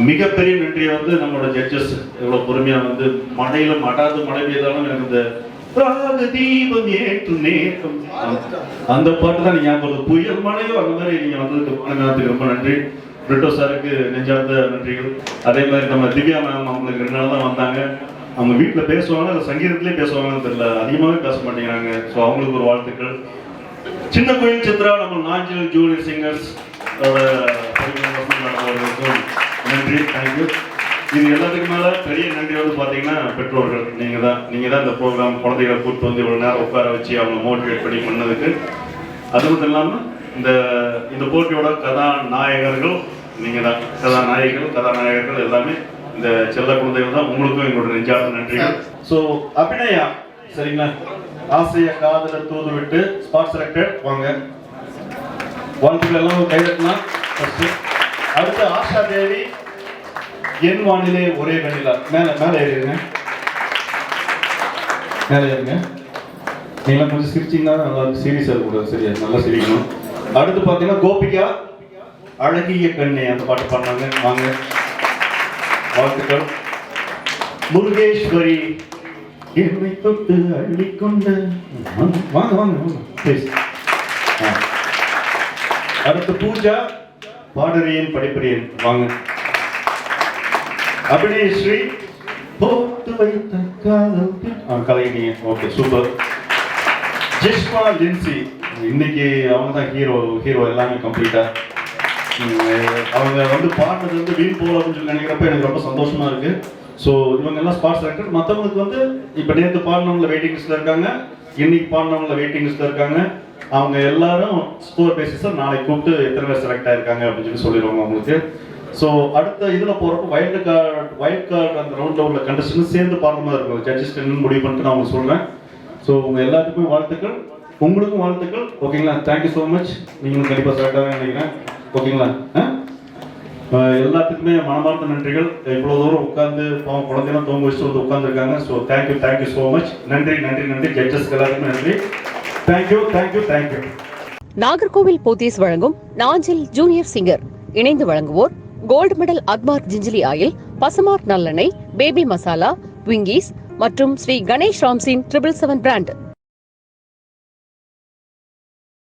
மிகப்பெரிய நன்றியை வந்து நம்மளோட ஜட்ஜஸ் எவ்வளவு பொறுமையா வந்து மழையில மடாது மழை பெய்தாலும் எனக்கு இந்த தீபம் ஏற்றும் நேரம் அந்த பாட்டு தான் ஞாபகம் வருது. புயல் மழையோ அந்த மாதிரி நீங்க வந்ததுக்கு ரொம்ப நன்றி. பிரிட்டோ சாருக்கு நெஞ்சார்ந்த நன்றிகள். அதே மாதிரி நம்ம திவ்யா மேம் அவங்களுக்கு 2 நாள் தான் வந்தாங்க. அவங்க வீட்டில் பேசுவாங்க, அது சங்கீதத்திலே பேசுவாங்கன்னு தெரியல, அதிகமாகவே பேச மாட்டேங்கிறாங்க. ஸோ அவங்களுக்கு ஒரு வாழ்த்துக்கள். சின்ன கோயில் சித்ரா, நம்ம நாஞ்சில் ஜூனியர் சிங்கர்ஸ் அவர்களுக்கும் நன்றி, தேங்க்யூ. இது எல்லாத்துக்கும் மேல பெரிய நன்றி வந்து பாத்தீங்கன்னா பெற்றோர்கள். நீங்க தான் இந்த ப்ரோக்ராம் குழந்தைகளை கூப்பிட்டு வந்து இவ்வளவு நேரம் உட்கார வச்சு அவங்க மோட்டிவேட் பண்ணி பண்ணதுக்கு. அது மட்டும் இல்லாம இந்த போட்டியோட கதாநாயகர்கள் நீங்க தான். கதாநாயகர்கள் எல்லாமே இந்த செல்ல குழந்தைகள் தான். உங்களுக்கும் எங்களோட நெஞ்சார்ந்த நன்றிகள். ஸோ அபிநயா, சரிங்களா, ஆசிரிய காதல தூது விட்டு ஸ்பாட் செலக்டட். வாங்க, வாழ்த்துக்கள் எல்லாம் கைதட்டலாம். அடுத்து ஆஷா தேவி, என் வானிலே ஒரே வெண்ணிலா. மேல ஏறிடுங்க, நீங்க கொஞ்சம் சிரிச்சீங்கன்னா நல்லா சீரியஸா இருக்கக்கூடாது. சரியா, நல்லா சிரிக்கணும். அடுத்து பாத்தீங்கன்னா கோபிகா, அழகிய கண்ணே அந்த பாட்டு பாடினாங்க. வாங்க, வாழ்த்துக்கள். முருகேஸ்வரி, என்னை தொட்டு அள்ளிக்கொண்ட. வாங்க ப்ளீஸ். அடுத்து பூஜா, பாடறியேன் படிப்பறியேன். வாங்க. அபிநயஸ்ரீ, போட்டு வைத்த காதல் கலைஞர். Okay, super. ஜெஷ்மா லின்சி, இன்னைக்கு அவங்க தான் ஹீரோ எல்லாமே கம்ப்ளீட்டா. அவங்க வந்து பாடுறது வந்து வீண் போல அப்படின்னு சொல்லி நினைக்கிறப்ப எனக்கு ரொம்ப சந்தோஷமா இருக்கு. ஸோ இவங்க எல்லாம் ஸ்பாட் செலக்டட். மற்றவங்களுக்கு வந்து இப்போ நேற்று பாடினவங்கள வெயிட்டிங் லிஸ்ட்ல இருக்காங்க, இன்னைக்கு பாடினவங்கள வெயிட்டிங் லிஸ்ட்ல இருக்காங்க. அவங்க எல்லாரும் ஸ்கோர் பேசிஸை நாளைக்கு கூப்பிட்டு எத்தனை பேர் செலக்ட் ஆயிருக்காங்க அப்படின்னு சொல்லிடுவாங்க அவங்களுக்கு. ஸோ அடுத்த இதில் போகிறப்ப வைல்டு கார்டு அந்த ரவுண்டில் உள்ள கண்டஸ்டன்ஸ் சேர்ந்து பாடுற மாதிரி இருக்கும். ஜட்ஜஸ் என்னன்னு முடிவு பண்ணிட்டு நான் அவங்க சொல்கிறேன். ஸோ உங்க எல்லாத்துக்குமே வாழ்த்துக்கள், உங்களுக்கும் வாழ்த்துக்கள். ஓகேங்களா, தேங்க்யூ ஸோ மச். நீங்களும் கண்டிப்பாக செலக்ட் ஆக நினைக்கிறேன். ஓகேங்களா, எல்லாத்துக்குமே மனமார்ந்த நன்றிகள். இவ்வளோ தூரம் உட்காந்து குழந்தைலாம் தூங்க வச்சுட்டு வந்து உட்காந்துருக்காங்க. So thank you so much. நன்றி. ஜட்ஜஸ்க்கு எல்லாத்துக்குமே நன்றி. தேங்க்யூ. நாகர்கோவில் போத்தீஸ் வழங்கும் நாஞ்சில் ஜூனியர் சிங்கர் இணைந்து வழங்குவோர் gold medal Agmark gingelly oil, Pasumark நல்லெண்ணெய், பேபி மசாலா, விங்கீஸ் மற்றும் ஸ்ரீ கணேஷ் ராம்சின் 777 பிராண்ட்.